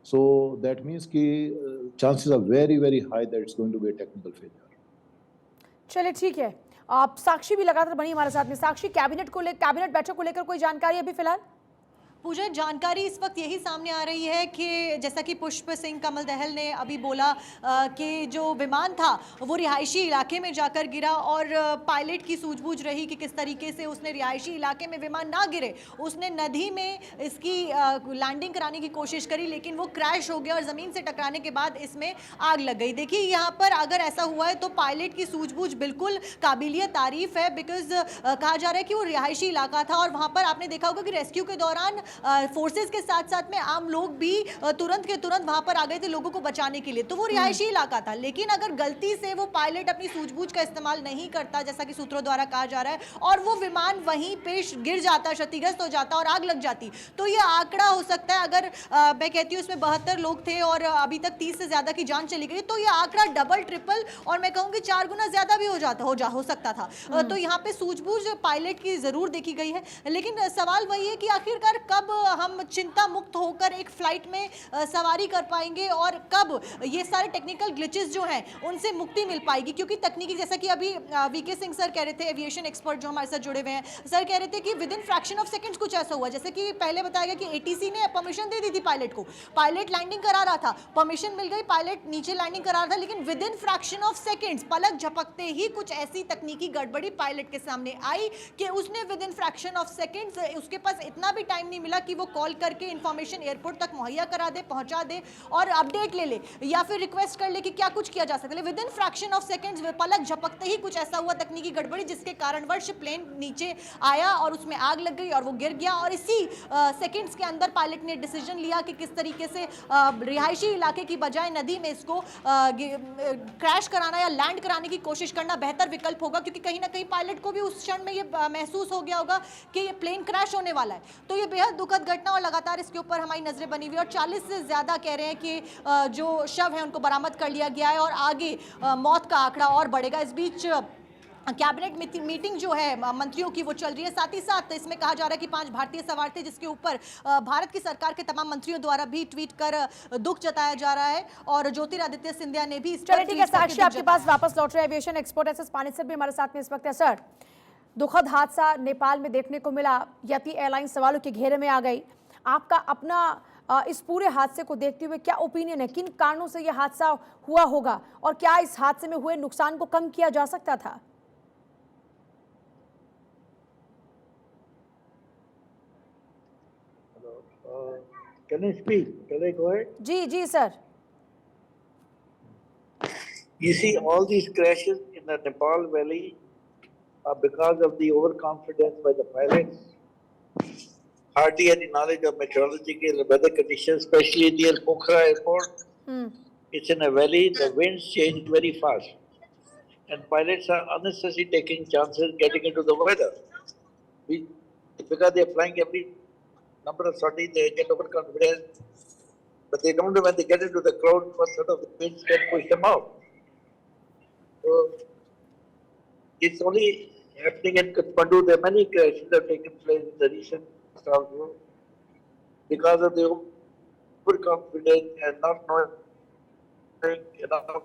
So that means कि chances are very very high that it's going to be a technical failure. चलिए ठीक है, आप साक्षी भी लगातार बनी हमारे साथ में। साक्षी, कैबिनेट बैठक को लेकर कोई जानकारी अभी फिलहाल? पूजा, जानकारी इस वक्त यही सामने आ रही है कि जैसा कि पुष्प सिंह कमल दहल ने अभी बोला कि जो विमान था वो रिहायशी इलाके में जाकर गिरा, और पायलट की सूझबूझ रही कि किस तरीके से उसने रिहायशी इलाके में विमान ना गिरे, उसने नदी में इसकी लैंडिंग कराने की कोशिश करी, लेकिन वो क्रैश हो गया और ज़मीन से टकराने के बाद इसमें आग लग गई। देखिए यहाँ पर अगर ऐसा हुआ है तो पायलट की सूझबूझ बिल्कुल काबिलियत तारीफ है, बिकॉज कहा जा रहा है कि वो रिहायशी इलाका था और वहाँ पर आपने देखा होगा कि रेस्क्यू के दौरान फोर्सेस के साथ साथ में आम लोग भी तुरंत के तुरंत वहां पर आ गए थे लोगों को बचाने के लिए, तो वो रिहायशी इलाका था। लेकिन अगर गलती से वो पायलट अपनी सूझबूझ का इस्तेमाल नहीं करता, जैसा कि सूत्रों द्वारा कहा जा रहा है, और वो विमान वहीं पे गिर जाता, क्षतिग्रस्त हो जाता और आग लग जाती, तो ये आंकड़ा हो सकता है, अगर मैं कहती हूँ उसमें 72 लोग थे और अभी तक 30 से ज्यादा की जान चली गई, तो ये आंकड़ा डबल, ट्रिपल और मैं कहूँगी 4 गुना ज्यादा भी हो सकता था। तो यहाँ पे सूझबूझ पायलट की जरूर देखी गई है, लेकिन सवाल वही है कि आखिरकार कब हम चिंता मुक्त होकर एक फ्लाइट में सवारी कर पाएंगे और कब ये सारे टेक्निकल ग्लिचेस जो हैं उनसे मुक्ति मिल पाएगी, क्योंकि तकनीकी, जैसा कि अभी वीके सिंह सर कह रहे थे, एविएशन एक्सपर्ट जो हमारे साथ जुड़े हुए हैं, सर कह रहे थे कि with in fraction of seconds कुछ ऐसा हुआ, जैसे कि पहले बताया गया कि एटीसी ने परमिशन दे दी थी पायलट को, पायलट लैंडिंग करा रहा था, परमिशन मिल गई, पायलट नीचे लैंडिंग करा रहा था, लेकिन within fraction of seconds, पलक झपकते ही कुछ ऐसी तकनीकी गड़बड़ी पायलट के सामने आई कि उसने with in fraction of seconds, उसके पास इतना भी टाइम नहीं मिला कि वो कॉल करके इंफॉर्मेशन एयरपोर्ट तक मुहैया करा दे, पहुंचा दे और अपडेट ले ले या फिर रिक्वेस्ट कर ले कि क्या कुछ किया जा सकता है। Within fraction of seconds, पलक झपकते ही कुछ ऐसा हुआ तकनीकी गड़बड़ी, जिसके कारणवश प्लेन नीचे आया और उसमें आग लग गई और वो गिर गया, और इसी सेकंड्स के अंदर पायलट ने डिसीजन लिया कि किस तरीके से रिहायशी इलाके की बजाय नदी में इसको क्रैश कराना या लैंड कराने की कोशिश करना बेहतर विकल्प होगा, क्योंकि कहीं ना कहीं पायलट को भी उस क्षण में ये महसूस हो गया होगा कि ये प्लेन क्रैश होने वाला है। तो ये बेहद दुखद घटना और लगातार इसके ऊपर हमारी नजरें बनी हुई है और 40 से ज्यादा कह रहे हैं कि जो शव है उनको बरामद कर लिया गया है और आगे मौत का आंकड़ा और बढ़ेगा। इस बीच कैबिनेट मीटिंग जो है मंत्रियों की वो चल रही है। साथ ही साथ इसमें कहा जा रहा है कि 5 भारतीय सवार थे, जिसके ऊपर भारत की सरकार के तमाम मंत्रियों द्वारा भी ट्वीट कर दुख जताया जा रहा है और ज्योतिरादित्य सिंधिया ने भी इस पर ठीक है साक्षी, आपके पास वापस लौट रहे हैं एविएशन एक्सपोर्ट एसएस पानीसर भी हमारे साथ में इस वक्त है। सर, दुखद हादसा नेपाल में देखने को मिला, यति एयरलाइन सवालों के घेरे में आ गई। आपका अपना इस पूरे हादसे को देखते हुए क्या ओपिनियन है, किन कारणों से यह हादसा हुआ होगा और क्या इस हादसे में हुए नुकसान को कम किया जा सकता था? Can I speak? Can I go ahead? जी sir. You see, all these crashes in the Nepal Valley are because of the overconfidence by the pilots. Hardly any knowledge of meteorological weather conditions, especially near Pokhara Airport. It's in a valley, the winds change very fast. And pilots are unnecessarily taking chances getting into the weather. Because they're flying every number of sorties, they get overconfident. But they don't know when they get into the crowd, what sort of winds can push them out. So, it's only happening in Kathmandu. There are many crashes that have taken place in the recent past also because of the overconfidence and not knowing enough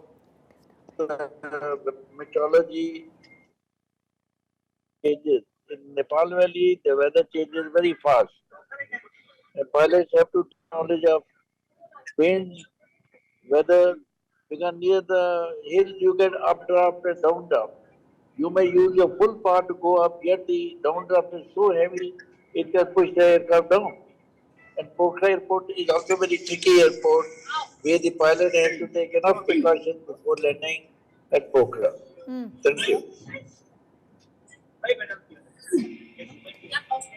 the meteorology changes. In Nepal Valley, the weather changes very fast. And pilots have to take knowledge of winds, weather, because near the hills you get updraft and downdraft. You may use your full power to go up, yet the downdraft is so heavy, it can push the aircraft down. And Pokhara Airport is also a very tricky airport, where the pilot has to take enough precautions before landing at Pokhara. Thank you.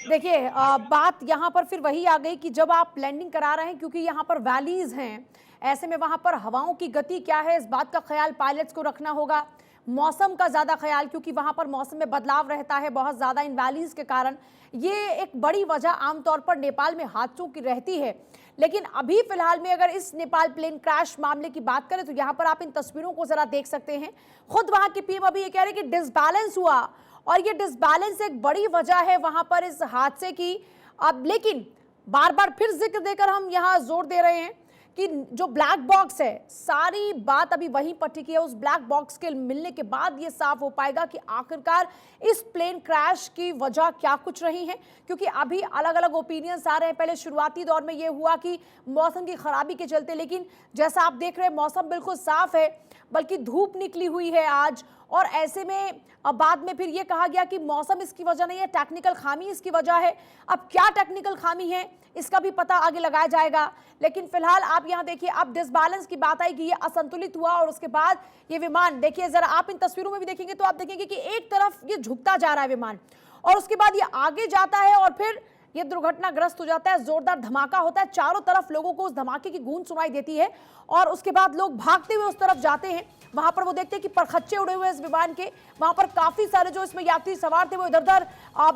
देखिए, बात यहाँ पर फिर वही आ गई कि जब आप लैंडिंग करा रहे हैं, क्योंकि यहाँ पर वैलीज हैं, ऐसे में वहाँ पर हवाओं की गति क्या है, इस बात का ख्याल पायलट्स को रखना होगा। मौसम का ज़्यादा ख्याल, क्योंकि वहाँ पर मौसम में बदलाव रहता है बहुत ज़्यादा इन वैलीज के कारण। ये एक बड़ी वजह आमतौर पर नेपाल में हादसों की रहती है। लेकिन अभी फिलहाल में अगर इस नेपाल प्लेन क्रैश मामले की बात करें तो यहाँ पर आप इन तस्वीरों को ज़रा देख सकते हैं। खुद वहाँ की पीएम अभी ये कह रहे हैं कि डिसबैलेंस हुआ और ये डिसबैलेंस एक बड़ी वजह है वहाँ पर इस हादसे की। अब लेकिन बार बार फिर जिक्र देकर हम यहाँ जोर दे रहे हैं कि जो ब्लैक बॉक्स है, सारी बात अभी वहीं पर टिकी है। उस ब्लैक बॉक्स के मिलने के बाद ये साफ हो पाएगा कि आखिरकार इस प्लेन क्रैश की वजह क्या कुछ रही है, क्योंकि अभी अलग अलग ओपिनियंस आ रहे हैं। पहले शुरुआती दौर में ये हुआ कि मौसम की खराबी के चलते, लेकिन जैसा आप देख रहे हैं मौसम बिल्कुल साफ है, बल्कि धूप निकली हुई है आज। और ऐसे में अब बाद में फिर ये कहा गया कि मौसम इसकी वजह नहीं है, टेक्निकल खामी इसकी वजह है। अब क्या टेक्निकल खामी है इसका भी पता आगे लगाया जाएगा। लेकिन फिलहाल आप यहाँ देखिए, अब डिसबैलेंस की बात आई कि ये असंतुलित हुआ और उसके बाद ये विमान, देखिए जरा आप इन तस्वीरों में भी देखेंगे तो आप देखेंगे कि एक तरफ ये झुकता जा रहा है विमान और उसके बाद ये आगे जाता है और फिर ये दुर्घटनाग्रस्त हो जाता है। जोरदार धमाका होता है, चारों तरफ लोगों को उस धमाके की गूंज सुनाई देती है और उसके बाद लोग भागते हुए उस तरफ जाते हैं। वहां पर वो देखते हैं कि परखच्चे उड़े हुए इस विमान के। वहां पर काफी सारे जो इसमें यात्री सवार थे वो इधर उधर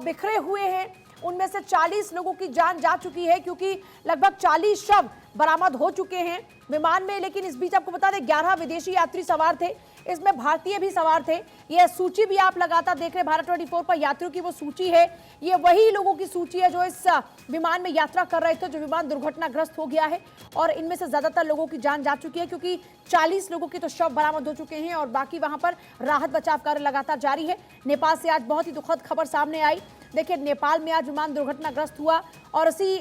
बिखरे हुए हैं। उनमें से 40 लोगों की जान जा चुकी है, क्योंकि लगभग 40 शव बरामद हो चुके हैं विमान में। लेकिन इस बीच आपको बता दें 11 विदेशी यात्री सवार थे, इसमें भारतीय भी सवार थे। यह सूची भी आप लगातार देख रहे हैं, भारत 24 पर यात्रियों की वो सूची है। ये वही लोगों की सूची है जो इस विमान में यात्रा कर रहे थे, जो विमान दुर्घटनाग्रस्त हो गया है। और इनमें से ज्यादातर लोगों की जान जा चुकी है, क्योंकि 40 लोगों के तो शव बरामद हो चुके हैं और बाकी वहां पर राहत बचाव कार्य लगातार जारी है। नेपाल से आज बहुत ही दुखद खबर सामने आई। देखिए, नेपाल में आज विमान दुर्घटनाग्रस्त हुआ और इसी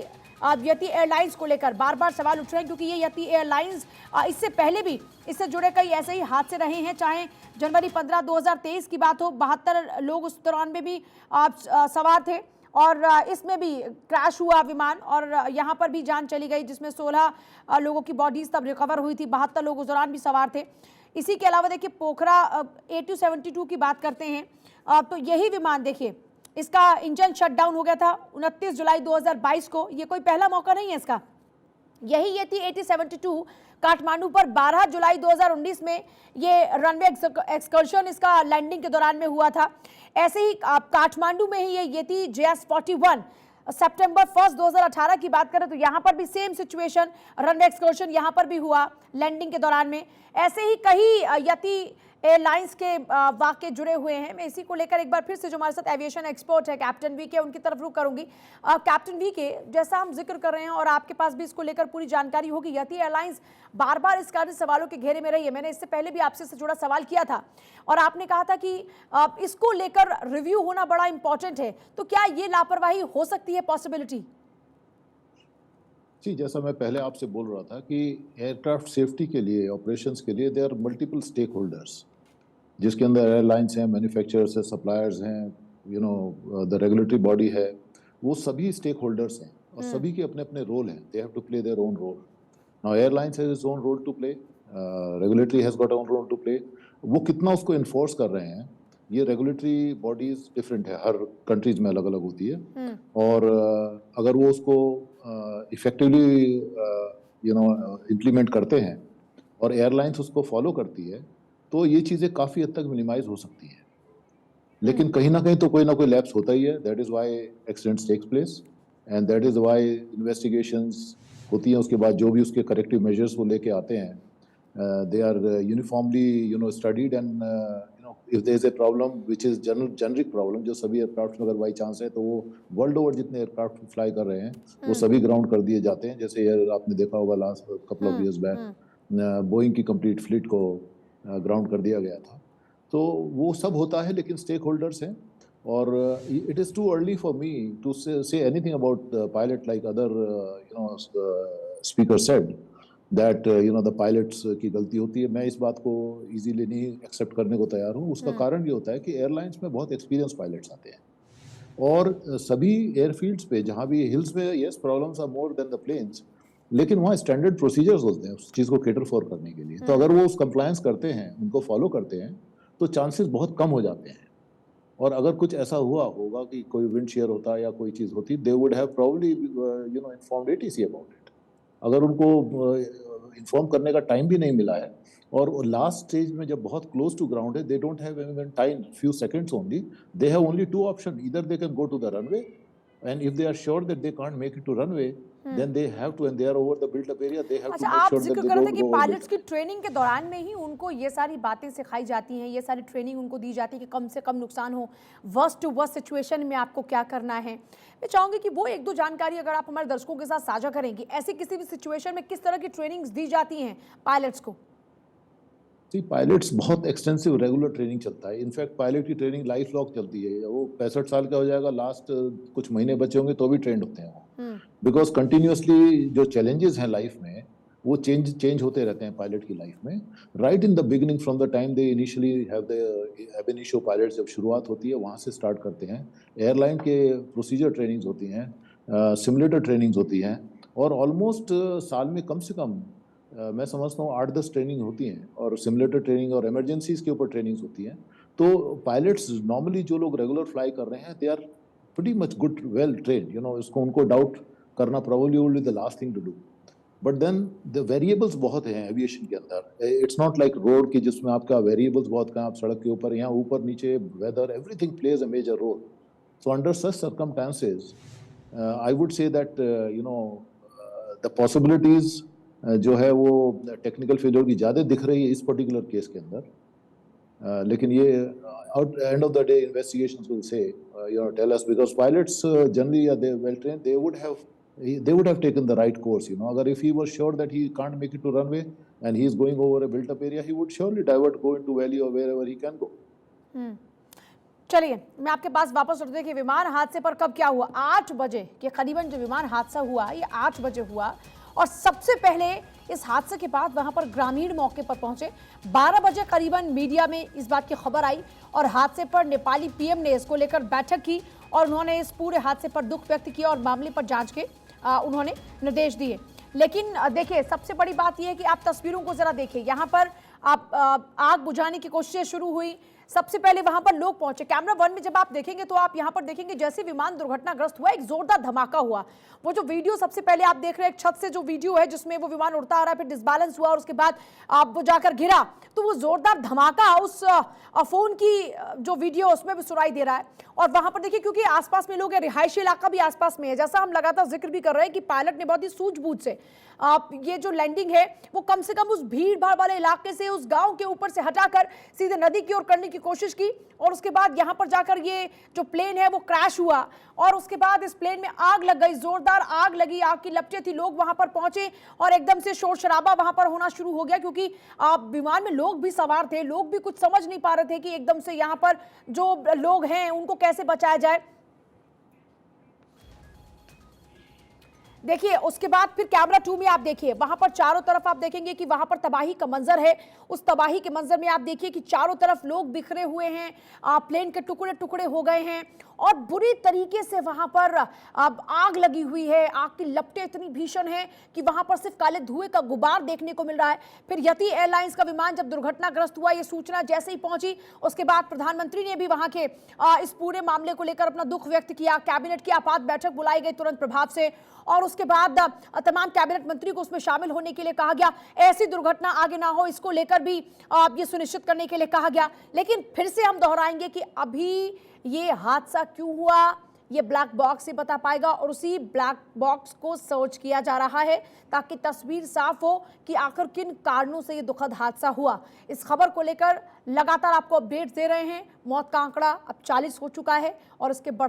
यति एयरलाइंस को लेकर बार बार सवाल उठ रहे हैं, क्योंकि ये यति एयरलाइंस इससे पहले भी इससे जुड़े कई ऐसे ही हादसे रहे हैं। चाहे जनवरी 15, 2023 की बात हो, 72 लोग उस दौरान में भी सवार थे और इसमें भी क्रैश हुआ विमान और यहाँ पर भी जान चली गई, जिसमें 16 लोगों की बॉडीज तब रिकवर हुई थी। 72 लोग उस दौरान भी सवार थे। इसी के अलावा देखिए, पोखरा A272 की बात करते हैं तो यही विमान देखिए, इसका इंजन शटडाउन हो गया था 29 जुलाई 2022 को। ये कोई पहला मौका नहीं है इसका। यही ये थी A272 काठमांडू पर 12 जुलाई 2019 में ये रनवे एक्सकर्शन इसका लैंडिंग के दौरान में हुआ था। ऐसे ही काठमांडू में ही ये थी JS-41 सितंबर 1 2018 की बात करें तो यहाँ पर भी सेम सिचुएशन, रनवे एक्सकर्शन यहाँ पर भी हुआ लैंडिंग के दौरान में। ऐसे ही कई यति एयरलाइंस के वाकये जुड़े हुए हैं। मैं इसी को लेकर एक बार फिर से जो हमारे साथ एविएशन एक्सपर्ट है कैप्टन वी के, उनकी तरफ रुख करूंगी। कैप्टन वी के, जैसा हम जिक्र कर रहे हैं और आपके पास भी इसको लेकर पूरी जानकारी होगी, यति एयरलाइंस बार बार इस कारण सवालों के घेरे में रही है। मैंने इससे पहले भी आपसे इससे जुड़ा सवाल किया था और आपने कहा था कि इसको लेकर रिव्यू होना बड़ा इंपॉर्टेंट है। तो क्या ये लापरवाही हो सकती है, पॉसिबिलिटी? जी, जैसा मैं पहले आपसे बोल रहा था कि एयरक्राफ्ट सेफ्टी के लिए, ऑपरेशंस के लिए देयर मल्टीपल स्टेक होल्डर्स, जिसके अंदर एयरलाइंस हैं, मैन्युफैक्चरर्स हैं, सप्लायर्स हैं, द रेगुलेटरी बॉडी है, वो सभी स्टेक होल्डर्स हैं और सभी के अपने अपने रोल हैं। They have to play their own role. Now airlines has its own role to play, regulatory has got own role to play. वो कितना उसको इन्फोर्स कर रहे हैं, ये रेगुलेटरी बॉडीज डिफरेंट है, हर कंट्रीज में अलग अलग होती है। और अगर वो उसको इफेक्टिवली इम्प्लीमेंट करते हैं और एयरलाइंस उसको फॉलो करती है तो ये चीज़ें काफ़ी हद तक मिनिमाइज हो सकती है। लेकिन कहीं ना कहीं तो कोई ना कोई लैप्स होता ही है। That is why accidents takes place and that is why investigations होती हैं। उसके बाद जो भी उसके करेक्टिव मेजर्स वो लेके आते हैं, they are uniformly studied and if there is a problem which is generic problem, जो सभी एयरक्राफ्ट में अगर बाई चांस है तो वो वर्ल्ड ओवर जितने एयरक्राफ्ट फ्लाई कर रहे हैं वो सभी ग्राउंड कर दिए जाते हैं। जैसे आपने देखा होगा last couple of years back Boeing की कंप्लीट फ्लीट को ग्राउंड कर दिया गया था। तो वो सब होता है, लेकिन स्टेक होल्डर्स हैं और it is too early for me to say anything about pilot like other speaker said that the pilots की गलती होती है। मैं इस बात को इजीली नहीं एक्सेप्ट करने को तैयार हूँ। उसका कारण ये होता है कि एयरलाइंस में बहुत एक्सपीरियंस पायलट्स आते हैं और सभी एयरफील्ड्स पे जहाँ भी हिल्स में yes problems are more than the plains, लेकिन वहाँ स्टैंडर्ड प्रोसीजर्स होते हैं उस चीज़ को केटर फॉर करने के लिए। तो अगर वो उस कंप्लायंस करते हैं, उनको फॉलो करते हैं, तो चांसेस बहुत कम हो जाते हैं। और अगर कुछ ऐसा हुआ होगा कि कोई विंड शेयर होता या कोई चीज़ होती, they would have probably informed ATC about it. अगर उनको इन्फॉर्म करने का टाइम भी नहीं मिला है और लास्ट स्टेज में जब बहुत क्लोज टू ग्राउंड है, they don't have even time, few seconds only, they have only two option, either they can go to the runway and if they are sure that they can't make it to runway, then they have to, and they are over the built up area, they have to make आप sure that जिक्र they कर रहे थे don't कि go over पायलट्स it. की ट्रेनिंग के दौरान में ही उनको ये सारी बातें सिखाई जाती हैं, ये सारी ट्रेनिंग उनको दी जाती है कि कम से कम नुकसान हो, वर्स्ट टू वर्स्ट सिचुएशन में आपको क्या करना है। मैं चाहूंगी कि वो एक दो जानकारी अगर आप हमारे दर्शकों के साथ साझा करेंगे, ऐसी किसी भी सिचुएशन में किस तरह की ट्रेनिंग्स दी जाती हैं पायलट्स को? जी, पायलट्स बहुत एक्सटेंसिव रेगुलर ट्रेनिंग चलता है। इनफैक्ट पायलट की ट्रेनिंग लाइफ लॉन्ग चलती है। वो 65 साल का हो जाएगा, लास्ट कुछ महीने बचे होंगे तो भी ट्रेंड होते हैं वो, बिकॉज कंटिन्यूसली जो चैलेंजेस हैं लाइफ में वो चेंज होते रहते हैं पायलट की लाइफ में। Right in the beginning from the time they initially have the above initio pilot, जब शुरुआत होती है वहाँ से स्टार्ट करते हैं। एयरलाइन के प्रोसीजर ट्रेनिंग्स होती हैं, सिमुलेटर ट्रेनिंग्स होती हैं और ऑलमोस्ट साल में कम से कम मैं समझता हूँ 8-10 ट्रेनिंग होती हैं और सिमुलेटर ट्रेनिंग और इमरजेंसीज के ऊपर ट्रेनिंग्स होती हैं। तो पायलट्स नॉर्मली जो लोग रेगुलर फ्लाई कर रहे हैं, they are pretty much good, well trained. इसको उनको डाउट करना probably will be the last thing to do. But then the variables बहुत हैं एविएशन के अंदर। इट्स नॉट लाइक रोड की जिसमें आपका वेरिएबल्स बहुत कम, आप सड़क के ऊपर, यहाँ ऊपर नीचे weather, everything plays a major role. So under such circumstances I would say that the possibilities जो है वो टेक्निकल फेलियर की ज़्यादा दिख रही है इस पर्टिकुलर केस के अंदर। लेकिन ये end of the day investigations will say tell us, because pilots generally are they well trained, they would have taken the right course. अगर if he was sure that he can't make it to runway and he is going over a built up area, he would surely divert, go into valley or wherever he can go. चलिए, मैं आपके पास वापस लौटते कि विमान हादसे पर कब क्या हुआ। 8 बजे के करीबन जो विमान हादसा हुआ, ये 8 बजे हुआ और सबसे पहले इस हादसे के बाद वहां पर ग्रामीण मौके पर पहुंचे। 12 बजे करीबन मीडिया में इस बात की खबर आई और हादसे पर नेपाली पीएम ने इसको लेकर बैठक की और उन्होंने इस पूरे हादसे पर दुख व्यक्त किया और मामले पर जांच के उन्होंने निर्देश दिए। लेकिन देखिए, सबसे बड़ी बात यह है कि आप तस्वीरों को जरा देखिए। यहाँ पर आग बुझाने की कोशिशें शुरू हुई। सबसे पहले वहां पर लोग पहुंचे। कैमरा 1 में जब आप देखेंगे तो आप यहां पर देखेंगे जैसे विमान दुर्घटनाग्रस्त हुआ एक जोरदार धमाका हुआ। वो जो वीडियो सबसे पहले आप देख रहे हैं, एक छत से जो वीडियो है जिसमें वो विमान उड़ता आ रहा है, फिर डिसबैलेंस हुआ और उसके बाद वो जाकर गिरा, तो वो जोरदार धमाका उस फोन की जो वीडियो उसमें भी सुनाई दे रहा है। और वहां पर देखिए क्योंकि आसपास में लोग हैं, रिहायशी इलाका भी आसपास में है, जैसा हम लगातार जिक्र भी कर रहे हैं कि पायलट ने बहुत ही सूझबूझ से ये जो लैंडिंग है वो कम से कम उस भीड़ भाड़ वाले इलाके से, उस गांव के ऊपर से हटाकर सीधे नदी की ओर करने की कोशिश की। और उसके बाद यहां पर जाकर ये जो प्लेन है वो क्रैश हुआ और उसके बाद इस प्लेन में आग लग गई, जोरदार आग लगी, आग की लपटें थी। लोग वहां पर पहुंचे और एकदम से शोर शराबा वहां पर होना शुरू हो गया क्योंकि विमान में लोग भी सवार थे, लोग भी कुछ समझ नहीं पा रहे थे कि एकदम से यहां पर जो लोग हैं उनको कैसे बचाया जाए। देखिए उसके बाद फिर कैमरा 2 में आप देखिए वहां पर चारों तरफ आप देखेंगे कि वहां पर तबाही का मंजर है। उस तबाही के मंजर में आप देखिए कि चारों तरफ लोग बिखरे हुए हैं, प्लेन के टुकड़े टुकड़े हो गए हैं और बुरी तरीके से वहां पर अब आग लगी हुई है। आग की लपटें इतनी भीषण हैं कि वहां पर सिर्फ काले धुएं का गुबार देखने को मिल रहा है। फिर यति एयरलाइंस का विमान जब दुर्घटनाग्रस्त हुआ, ये सूचना जैसे ही पहुंची उसके बाद प्रधानमंत्री ने भी वहां के इस पूरे मामले को लेकर अपना दुख व्यक्त किया। कैबिनेट की आपात बैठक बुलाई गई तुरंत प्रभाव से और उसके बाद तमाम कैबिनेट मंत्री को उसमें शामिल होने के लिए कहा गया। ऐसी दुर्घटना आगे ना हो इसको लेकर भी ये सुनिश्चित करने के लिए कहा गया। लेकिन फिर से हम दोहराएंगे कि अभी ये हादसा क्यों हुआ ये ब्लैक बॉक्स ही बता पाएगा और उसी ब्लैक बॉक्स को सर्च किया जा रहा है ताकि तस्वीर साफ हो कि आखिर किन कारणों से ये दुखद हादसा हुआ। इस खबर को लेकर लगातार आपको अपडेट्स दे रहे हैं। मौत का आंकड़ा अब 40 हो चुका है और इसके बढ़